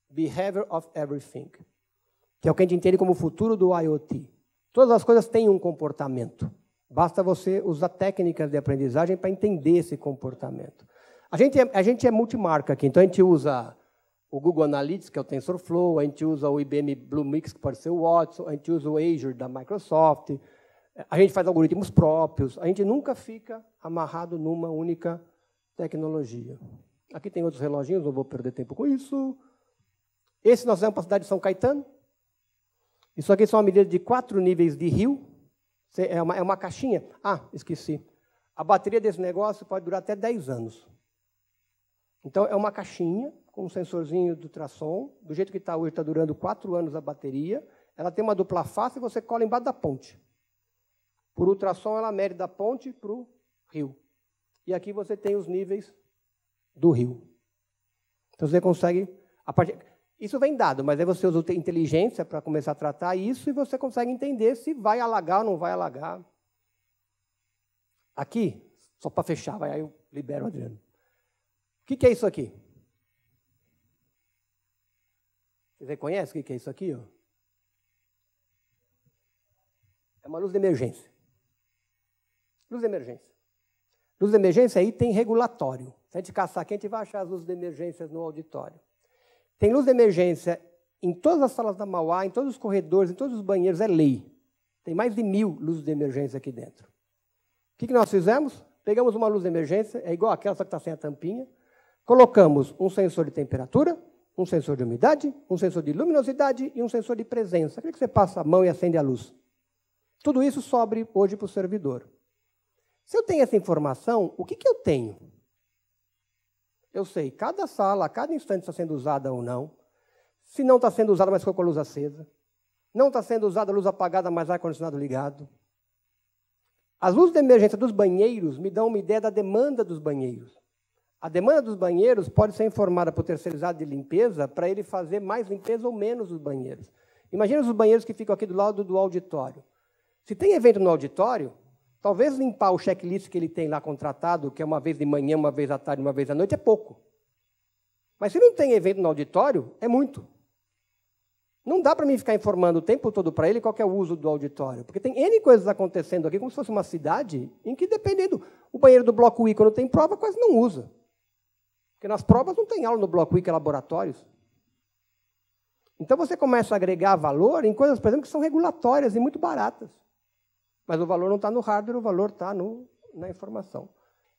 Behavior of Everything, que é o que a gente entende como o futuro do IoT, Todas as coisas têm um comportamento. Basta você usar técnicas de aprendizagem para entender esse comportamento. A gente é multimarca aqui, então a gente usa o Google Analytics, que é o TensorFlow, a gente usa o IBM Bluemix, que pode ser o Watson, a gente usa o Azure da Microsoft, a gente faz algoritmos próprios, a gente nunca fica amarrado numa única tecnologia. Aqui tem outros reloginhos, não vou perder tempo com isso. Esse nós temos para a cidade de São Caetano. Isso aqui são uma medida de 4 níveis de rio. É uma caixinha. Ah, esqueci. A bateria desse negócio pode durar até 10 anos. Então, é uma caixinha com um sensorzinho de ultrassom. Do jeito que está hoje, está durando 4 anos a bateria. Ela tem uma dupla face e você cola embaixo da ponte. Por ultrassom, ela mede da ponte para o rio. E aqui você tem os níveis do rio. Então, você consegue... Isso vem dado, mas aí você usa inteligência para começar a tratar isso e você consegue entender se vai alagar ou não vai alagar. Aqui, só para fechar, aí eu libero o Adriano. O que é isso aqui? Vocês reconhecem o que é isso aqui? Ó? É uma luz de emergência. Luz de emergência. Luz de emergência aí tem regulatório. Se a gente caçar aqui, a gente vai achar as luzes de emergência no auditório. Tem luz de emergência em todas as salas da Mauá, em todos os corredores, em todos os banheiros, é lei. Tem mais de 1000 luzes de emergência aqui dentro. O que nós fizemos? Pegamos uma luz de emergência, é igual aquela, só que está sem a tampinha, colocamos um sensor de temperatura, um sensor de umidade, um sensor de luminosidade e um sensor de presença. Aquele que você passa a mão e acende a luz. Tudo isso sobe hoje para o servidor. Se eu tenho essa informação, o que eu tenho? Eu sei cada sala, a cada instante está sendo usada ou não. Se não está sendo usada, mas ficou com a luz acesa. Não está sendo usada a luz apagada, mas ar-condicionado ligado. As luzes de emergência dos banheiros me dão uma ideia da demanda dos banheiros. A demanda dos banheiros pode ser informada por terceirizado de limpeza para ele fazer mais limpeza ou menos os banheiros. Imagina os banheiros que ficam aqui do lado do auditório. Se tem evento no auditório, talvez limpar o checklist que ele tem lá contratado, que é uma vez de manhã, uma vez à tarde, uma vez à noite, é pouco. Mas se não tem evento no auditório, é muito. Não dá para mim ficar informando o tempo todo para ele qual que é o uso do auditório. Porque tem N coisas acontecendo aqui, como se fosse uma cidade, em que, dependendo, o banheiro do Bloco I, quando tem prova, quase não usa. Porque nas provas não tem aula no Bloco I, que é laboratórios. Então você começa a agregar valor em coisas, por exemplo, que são regulatórias e muito baratas. Mas o valor não está no hardware, o valor está na informação.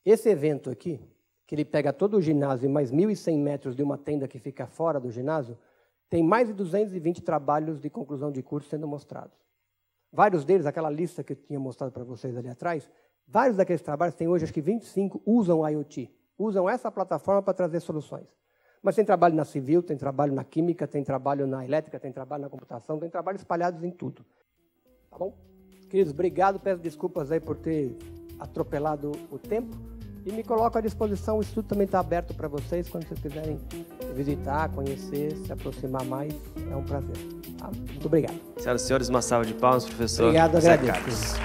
Esse evento aqui, que ele pega todo o ginásio e mais 1.100 metros de uma tenda que fica fora do ginásio, tem mais de 220 trabalhos de conclusão de curso sendo mostrados. Vários deles, aquela lista que eu tinha mostrado para vocês ali atrás, vários daqueles trabalhos, tem hoje acho que 25, usam IoT, usam essa plataforma para trazer soluções. Mas tem trabalho na civil, tem trabalho na química, tem trabalho na elétrica, tem trabalho na computação, tem trabalho espalhados em tudo. Tá bom? Queridos, obrigado, peço desculpas aí por ter atropelado o tempo e me coloco à disposição, o Instituto também está aberto para vocês, quando vocês quiserem visitar, conhecer, se aproximar mais, é um prazer. Tá? Muito obrigado. Senhoras e senhores, uma salva de palmas, professor. Obrigado, agradeço.